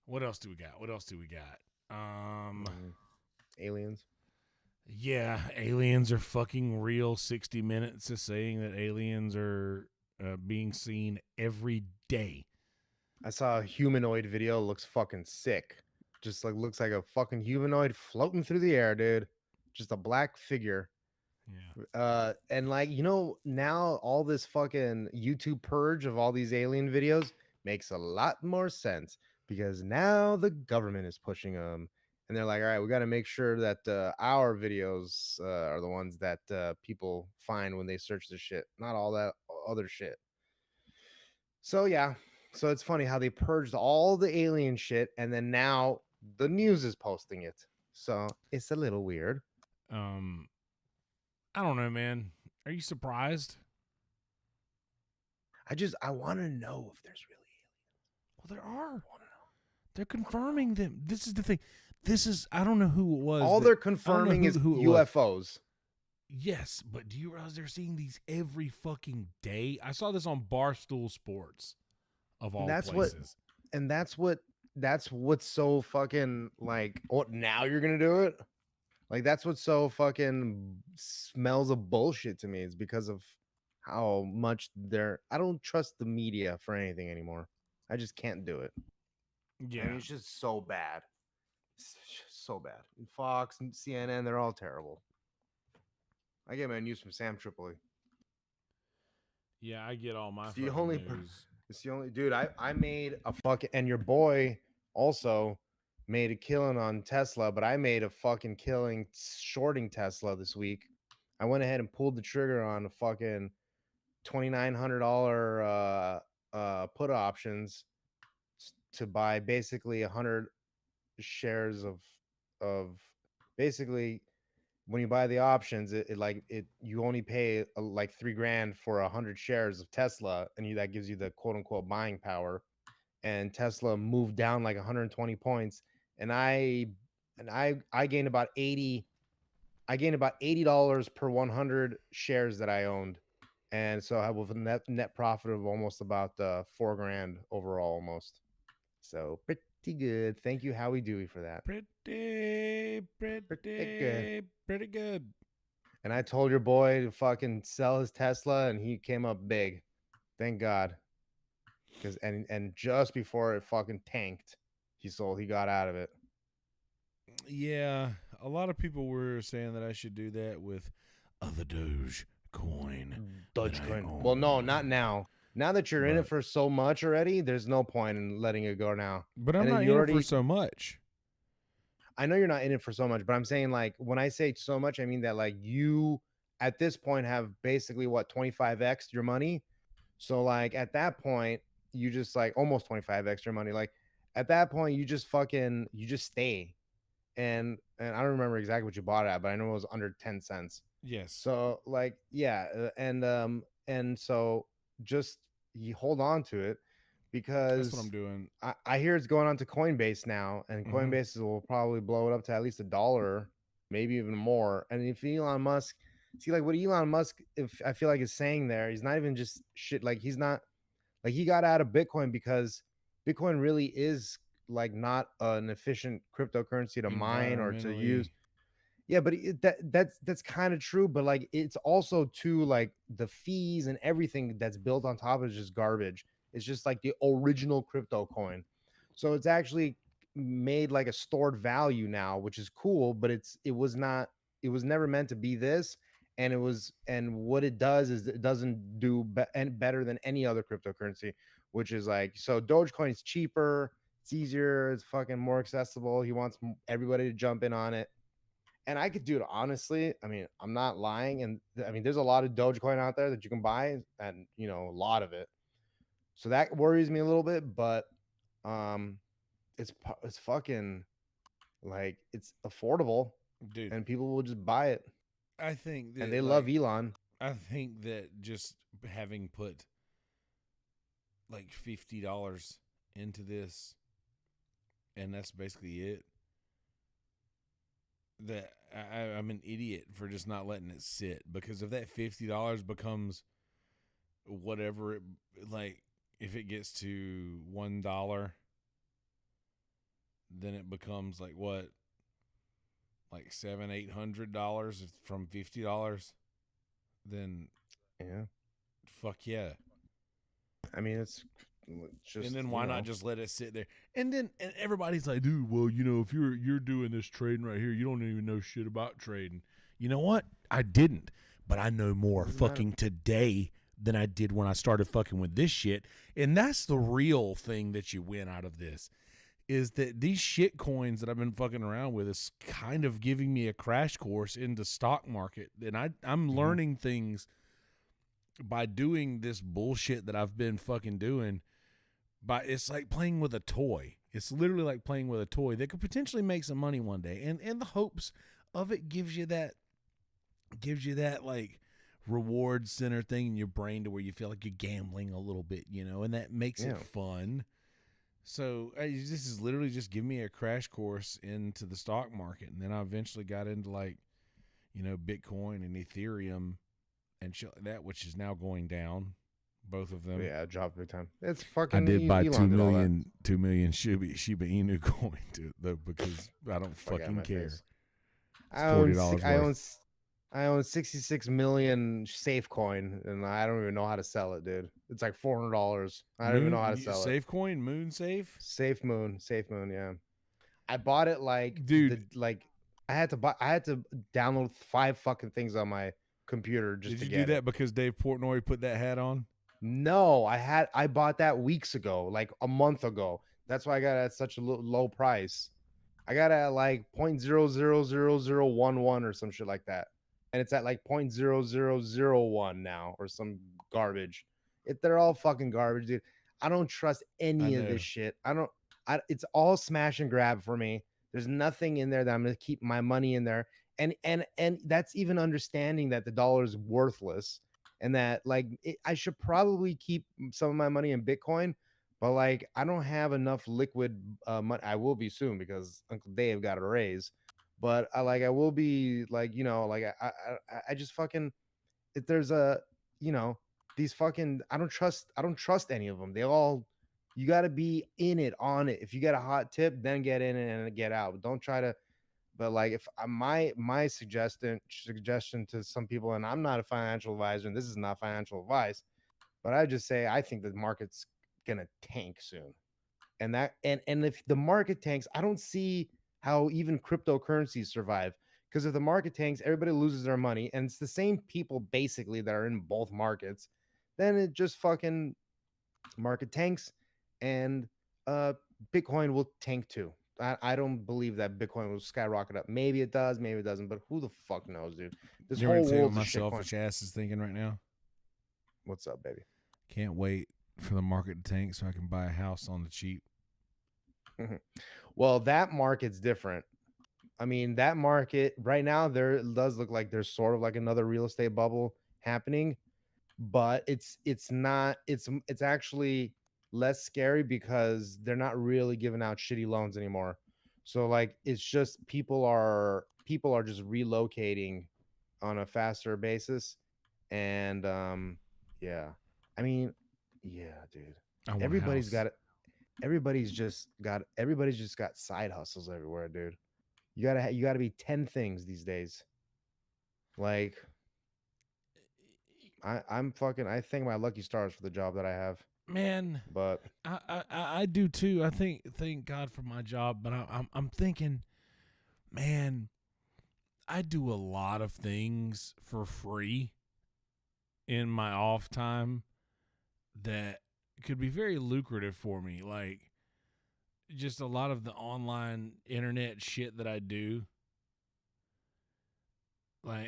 What else do we got? Aliens. Yeah, aliens are fucking real. 60 Minutes is saying that aliens are being seen every day. I saw a humanoid video. Looks fucking sick. Just like looks like a fucking humanoid floating through the air, dude. Just a black figure. Yeah. And like, now all this fucking YouTube purge of all these alien videos makes a lot more sense because now the government is pushing them. And they're like, all right, we got to make sure that our videos are the ones that people find when they search the shit, not all that other shit. So, yeah. So it's funny how they purged all the alien shit and then now the news is posting it. So it's a little weird. I don't know, man. Are you surprised? I want to know if there's really aliens. Well, there are. They're confirming them. This is the thing. I don't know who it was. All they're confirming is UFOs. Yes, but do you realize they're seeing these every fucking day? I saw this on Barstool Sports, of all places. That's what's so fucking like, what, now you're going to do it? Like, that's what's so fucking smells of bullshit to me. It's because of how much I don't trust the media for anything anymore. I just can't do it. Yeah. I mean, it's just so bad. It's just so bad. And Fox and CNN, they're all terrible. I get my news from Sam Tripoli. Yeah, I get all my news. It's the only dude. I made a fucking, and your boy also made a killing on Tesla, but I made a fucking killing shorting Tesla this week. I went ahead and pulled the trigger on a fucking $2,900 put options to buy basically 100 shares of basically, when you buy the options, you only pay like $3,000 for 100 shares of Tesla, and that gives you the quote unquote buying power. And Tesla moved down like 120 points, and I gained about $80 per 100 shares that I owned, and so I have a net profit of almost about $4,000 overall almost. So pretty good. Thank you, Howie Dewey, for that. Pretty good. And I told your boy to fucking sell his Tesla, and he came up big. Thank God. Because and just before it fucking tanked, he got out of it. Yeah, a lot of people were saying that I should do that with the Dogecoin. Dogecoin. Well, no, not now. Now that you're in it for so much already, there's no point in letting it go now. But I'm not in it for so much. I know you're not in it for so much, but I'm saying, like, when I say so much, I mean that, like, you at this point have basically 25x your money. So like at that point, you just like almost 25x your money. Like at that point, you just stay. And I don't remember exactly what you bought it at, but I know it was under 10 cents. Yes. So like, yeah. And so just you hold on to it, because that's what I'm doing. I hear it's going on to Coinbase now, and Coinbase will probably blow it up to at least $1, maybe even more. And if Elon Musk, see, like what Elon Musk, if I feel like is saying there, he's not even just shit. Like he's not, like he got out of Bitcoin because Bitcoin really is like not an efficient cryptocurrency to mine or to use. Yeah, but that's kind of true. But like it's also too, like the fees and everything that's built on top is just garbage. It's just like the original crypto coin. So it's actually made like a stored value now, which is cool, but it was never meant to be this. And what it does is it doesn't do better than any other cryptocurrency, which is like, so Dogecoin is cheaper. It's easier. It's fucking more accessible. He wants everybody to jump in on it. And I could do it honestly. I mean, I'm not lying. And I mean, there's a lot of Dogecoin out there that you can buy, and you know, a lot of it. So that worries me a little bit, but it's fucking like it's affordable, dude, and people will just buy it. I think that, and they love Elon. I think that just having put like $50 into this, and that's basically it, that I'm an idiot for just not letting it sit. Because if that $50 becomes whatever it, like if it gets to $1, then it becomes like what, like $700-800 from $50. Then yeah, fuck yeah. I mean, it's just, and then why not just let it sit there? And then and everybody's like, dude, well, you know, if you're doing this trading right here, you don't even know shit about trading. You know what? I didn't, but I know more fucking today than I did when I started fucking with this shit. And that's the real thing that you win out of this, is that these shit coins that I've been fucking around with is kind of giving me a crash course into stock market. And I'm learning things by doing this bullshit that I've been fucking doing. But it's like playing with a toy. It's literally like playing with a toy that could potentially make some money one day. And the hopes of it gives you that like reward center thing in your brain to where you feel like you're gambling a little bit, you know, and that makes it fun. So this is literally just giving me a crash course into the stock market. And then I eventually got into like, you know, Bitcoin and Ethereum and shit like that, which is now going down. Both of them. Yeah, dropped big time. It's fucking. I did buy Elon 2 million Shiba Inu coin though, because I don't fucking care. $40 I own 66 million Safe Coin, and I don't even know how to sell it, dude. It's like $400. I don't even know how to sell it. Safe Coin, Moon Safe, Safe Moon. Yeah. I bought it like, dude. I had to download 5 fucking things on my computer just to get it. Did you do that because Dave Portnoy put that hat on? No, I bought that weeks ago, like a month ago. That's why I got it at such a low price. I got it at like 0.000011 or some shit like that. And it's at like 0.0001 now or some garbage. They're all fucking garbage, dude. I don't trust any of this shit. It's all smash and grab for me. There's nothing in there that I'm going to keep my money in there. And that's even understanding that the dollar is worthless. And that like I should probably keep some of my money in Bitcoin, but like I don't have enough liquid money. I will be soon because Uncle Dave got a raise, but I will be like, you know, like I just fucking, if there's a, you know, these fucking, I don't trust any of them. They all, you got to be in it, on it. If you get a hot tip, then get in it and get out. But don't try to. But like, if my suggestion to some people, and I'm not a financial advisor, and this is not financial advice, but I just say I think the market's gonna tank soon, and if the market tanks, I don't see how even cryptocurrencies survive. Because if the market tanks, everybody loses their money, and it's the same people basically that are in both markets. Then it just fucking market tanks, and Bitcoin will tank too. I don't believe that Bitcoin will skyrocket up. Maybe it does, maybe it doesn't, but who the fuck knows, dude? This whole world's my selfish ass is thinking right now. What's up, baby? Can't wait for the market to tank so I can buy a house on the cheap. Well, that market's different. I mean, that market right now, there does look like there's sort of like another real estate bubble happening, but it's not. It's actually less scary because they're not really giving out shitty loans anymore. So like it's just people are just relocating on a faster basis. And yeah. I mean, yeah, dude. Everybody's just got side hustles everywhere, dude. You gotta be 10 things these days. Like I'm fucking, I thank my lucky stars for the job that I have. Man, but I do too. I thank God for my job, but I'm thinking, man, I do a lot of things for free in my off time that could be very lucrative for me. Like, just a lot of the online internet shit that I do. Like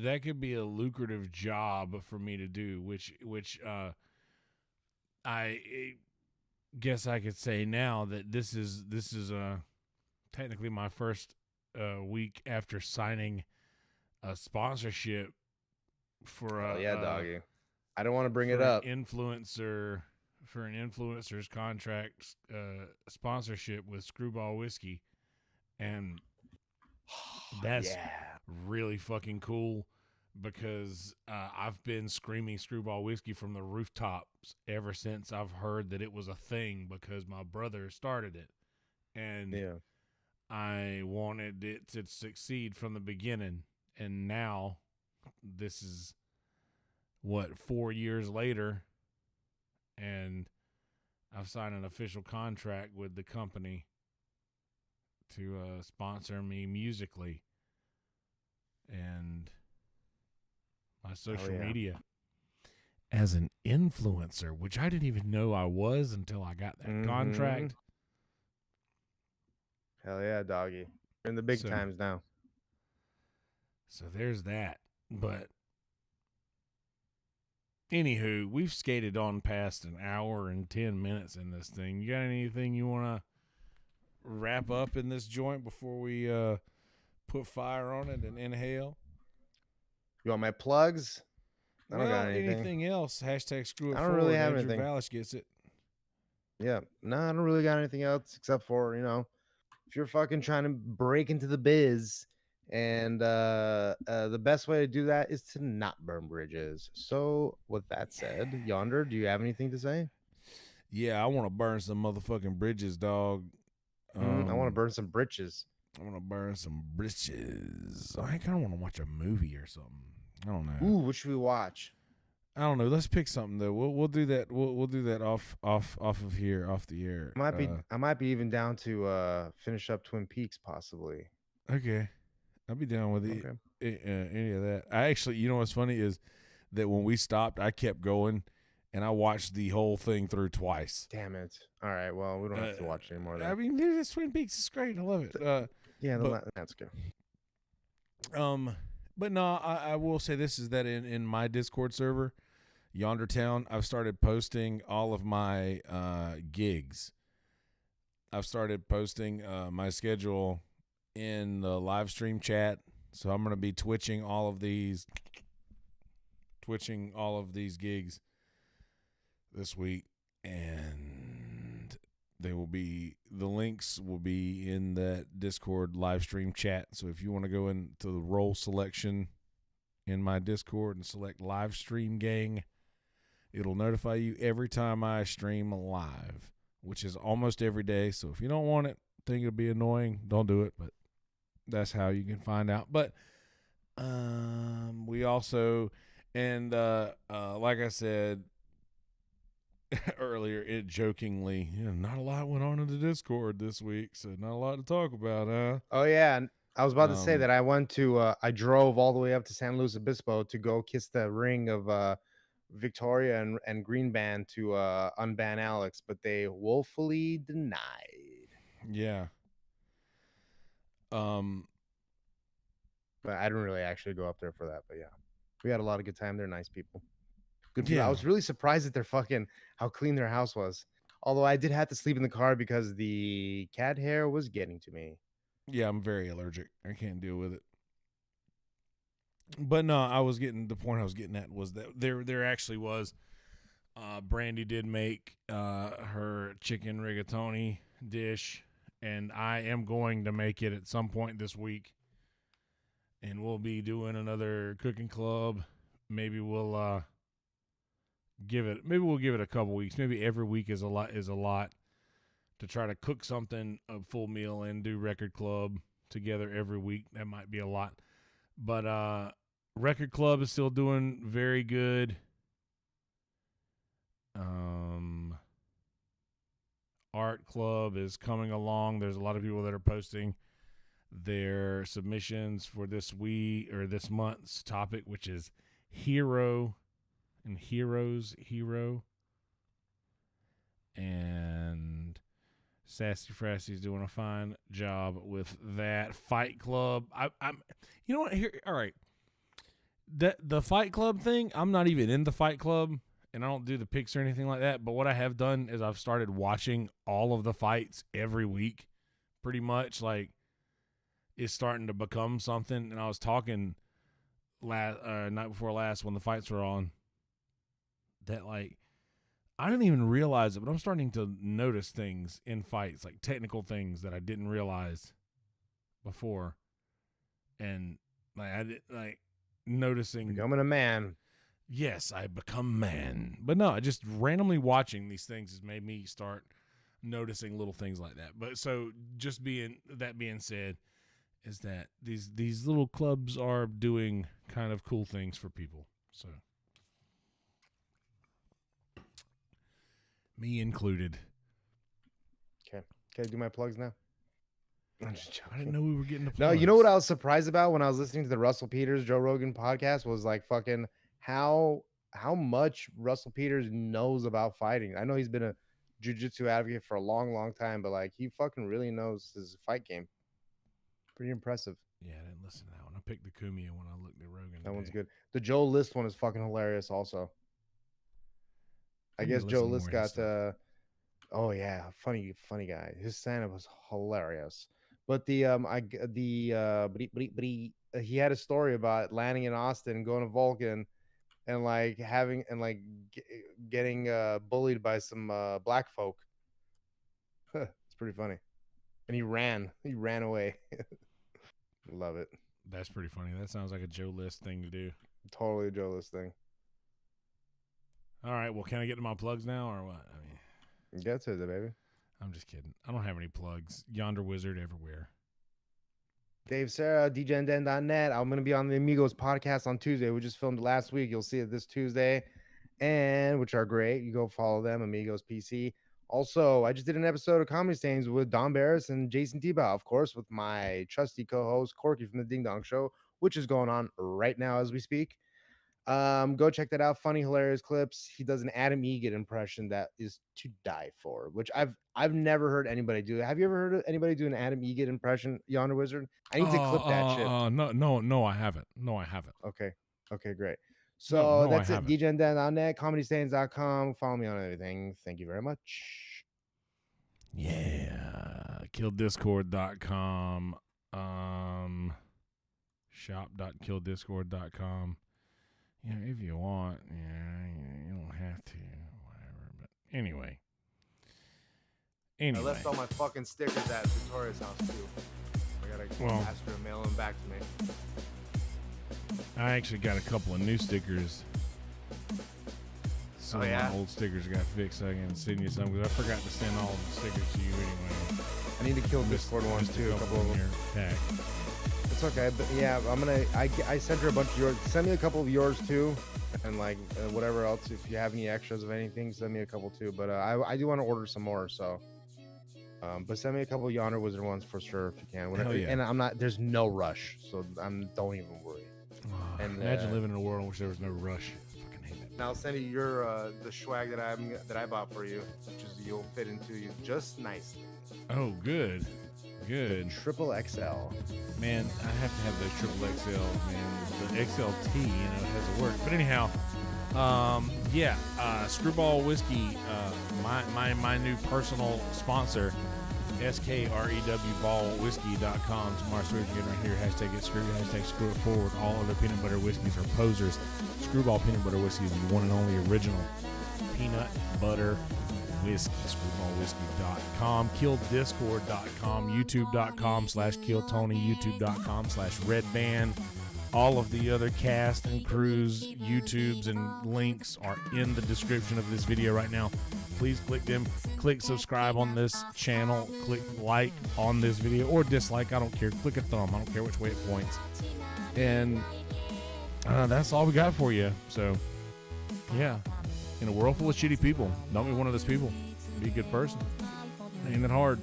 that could be a lucrative job for me to do, which I guess I could say now that this is technically my first week after signing a sponsorship for doggy. I don't want to bring it up. For an influencer's contract sponsorship with Skrewball Whisky, and that's really fucking cool because I've been screaming Skrewball Whisky from the rooftops ever since I've heard that it was a thing because my brother started it, and I wanted it to succeed from the beginning, and now this is 4 years later, and I've signed an official contract with the company to sponsor me musically and my social media as an influencer, which I didn't even know I was until I got that contract. Hell yeah, doggy. You're in the big times now. So there's that. But anywho, we've skated on past an hour and 10 minutes in this thing. You got anything you want to wrap up in this joint before we put fire on it and inhale? You want my plugs? I don't got anything else. Hashtag screw it. I don't really have Andrew anything. Vallis gets it. Yeah. No, I don't really got anything else except for, if you're fucking trying to break into the biz, and the best way to do that is to not burn bridges. So with that said, Yonder, do you have anything to say? Yeah, I want to burn some motherfucking bridges, dog. I want to burn some britches. I want to burn some britches. I kind of want to watch a movie or something. I don't know. Ooh, what should we watch? I don't know. Let's pick something though. We'll do that. We'll do that off of here, off the air. I might be even down to finish up Twin Peaks possibly. Okay, I'll be down with any of that. I actually, you know what's funny is that when we stopped, I kept going, and I watched the whole thing through twice. Damn it! All right, well, we don't have to watch anymore. Then. I mean, dude, this Twin Peaks is great. I love it. That's good. But no, I will say this is that in my Discord server, Yonder Town, I've started posting all of my gigs. I've started posting my schedule in the live stream chat. So I'm going to be twitching all of these gigs this week, and the links will be in that Discord live stream chat. So if you want to go into the role selection in my Discord and select live stream gang, it'll notify you every time I stream live, which is almost every day. So if you don't want it, think it'll be annoying, don't do it, but that's how you can find out. But we also, and like I said earlier, it jokingly, not a lot went on in the Discord this week, so not a lot to talk about, huh? Oh yeah, and I was about to say that I drove all the way up to San Luis Obispo to go kiss the ring of Victoria and Green Band to unban Alex, but they woefully denied. Yeah. But I didn't really actually go up there for that, but yeah, we had a lot of good time. They're nice people. Good people. Yeah. I was really surprised at how clean their house was. Although I did have to sleep in the car because the cat hair was getting to me. Yeah, I'm very allergic. I can't deal with it. But no, the point I was getting at was that there actually was, Brandy did make her chicken rigatoni dish, and I am going to make it at some point this week. And we'll be doing another cooking club. Maybe we'll give it a couple weeks. Maybe every week is a lot to try to cook something, a full meal, and do record club together every week. That might be a lot. But record club is still doing very good. Art club is coming along. There's a lot of people that are posting their submissions for this month's topic, which is hero and heroes, hero. And Sassy Frassy's doing a fine job with that. Fight Club. I'm. You know what? Here. All right. The Fight Club thing. I'm not even in the Fight Club, and I don't do the picks or anything like that. But what I have done is I've started watching all of the fights every week, pretty much. Like, it's starting to become something. And I was talking night before last when the fights were on, that like I didn't even realize it, but I'm starting to notice things in fights, like technical things that I didn't realize before, and like noticing becoming a man. Yes, I become man. But no, just randomly watching these things has made me start noticing little things like that. But so just being said, is that these little clubs are doing kind of cool things for people. So me included. Okay. Can I do my plugs now? I'm just joking. I didn't know we were getting to plugs. No, you know what I was surprised about when I was listening to the Russell Peters Joe Rogan podcast was like fucking how much Russell Peters knows about fighting. I know he's been a jiu-jitsu advocate for a long time, but like he fucking really knows his fight game. Pretty impressive. Yeah, I didn't listen to that one. I picked the Kumia when I looked at Rogan. That one's good. The Joe List one is fucking hilarious also. I guess Joe List got oh yeah, funny guy. His stand-up was hilarious. But he had a story about landing in Austin, going to Vulcan, and like getting bullied by some black folk. It's pretty funny. And he ran away. Love it. That's pretty funny. That sounds like a Joe List thing to do. Totally a Joe List thing. All right. Well, can I get to my plugs now or what? I mean, get to it, baby. I'm just kidding. I don't have any plugs. Yonder Wizard everywhere. Dave Sarah, DJNDen.net. I'm going to be on the Amigos podcast on Tuesday. We just filmed last week. You'll see it this Tuesday, and which are great. You go follow them, Amigos PC. Also, I just did an episode of Comedy Stains with Don Barris and Jason Tebow, of course, with my trusty co-host Corky from the Ding Dong Show, which is going on right now as we speak. Go check that out. Funny, hilarious clips. He does an Adam Egget impression that is to die for, which I've never heard anybody do. Have you ever heard of anybody do an Adam Egget impression, Yonder Wizard? I need to clip that shit. No, I haven't. No, I haven't. Okay, great. So that's it. DJNDen.net, ComedyStains.com. Follow me on everything. Thank you very much. Yeah. KillDiscord.com. Shop.killdiscord.com. Yeah, if you want. Yeah, you don't have to. Whatever. But anyway. I left all my fucking stickers at Victoria's house, too. I gotta ask her to mail them back to me. I actually got a couple of new stickers. Some of my old stickers got fixed, so I can send you some, because I forgot to send all the stickers to you anyway. I need to kill Discord ones too, a couple of them. It's okay, but yeah, I sent her a bunch of yours. Send me a couple of yours too, and like whatever else. If you have any extras of anything, send me a couple too. But I do want to order some more, so. But send me a couple of Yonder Wizard ones for sure if you can. Whatever. Yeah. And I'm not. There's no rush, so don't even worry. And imagine living in a world in which there was no rush. I fucking hate it. Now I'll send you your the swag that I bought for you, which is you'll fit into you just nicely. Oh, good. The triple XL. Man, I have to have those triple XL, man. The XLT, it has to work. But anyhow, Skrewball Whiskey, my new personal sponsor, SKREWBallWhiskey.com. Tomorrow stories again right here. Hashtag get screwed. Hashtag screw it forward. All other peanut butter whiskeys are posers. Skrewball peanut butter whiskey is the one and only original peanut butter whiskey. Skrewballwhiskey.com. KillDiscord.com. YouTube.com/KillTony. YouTube.com/RedBand. All of the other cast and crews, YouTubes, and links are in the description of this video right now. Please click them. Click subscribe on this channel. Click like on this video or dislike. I don't care. Click a thumb. I don't care which way it points. And that's all we got for you. So, yeah. In a world full of shitty people, don't be one of those people. Be a good person. Ain't that hard.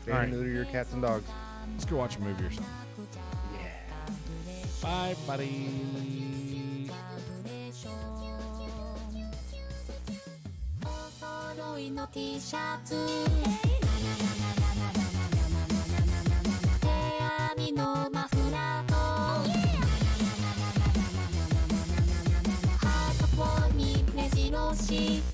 All right. Neuter your cats and dogs. Let's go watch a movie or something. Bye, buddy. 色いの T シャツ手編みのマフラーとハートポーに目白押し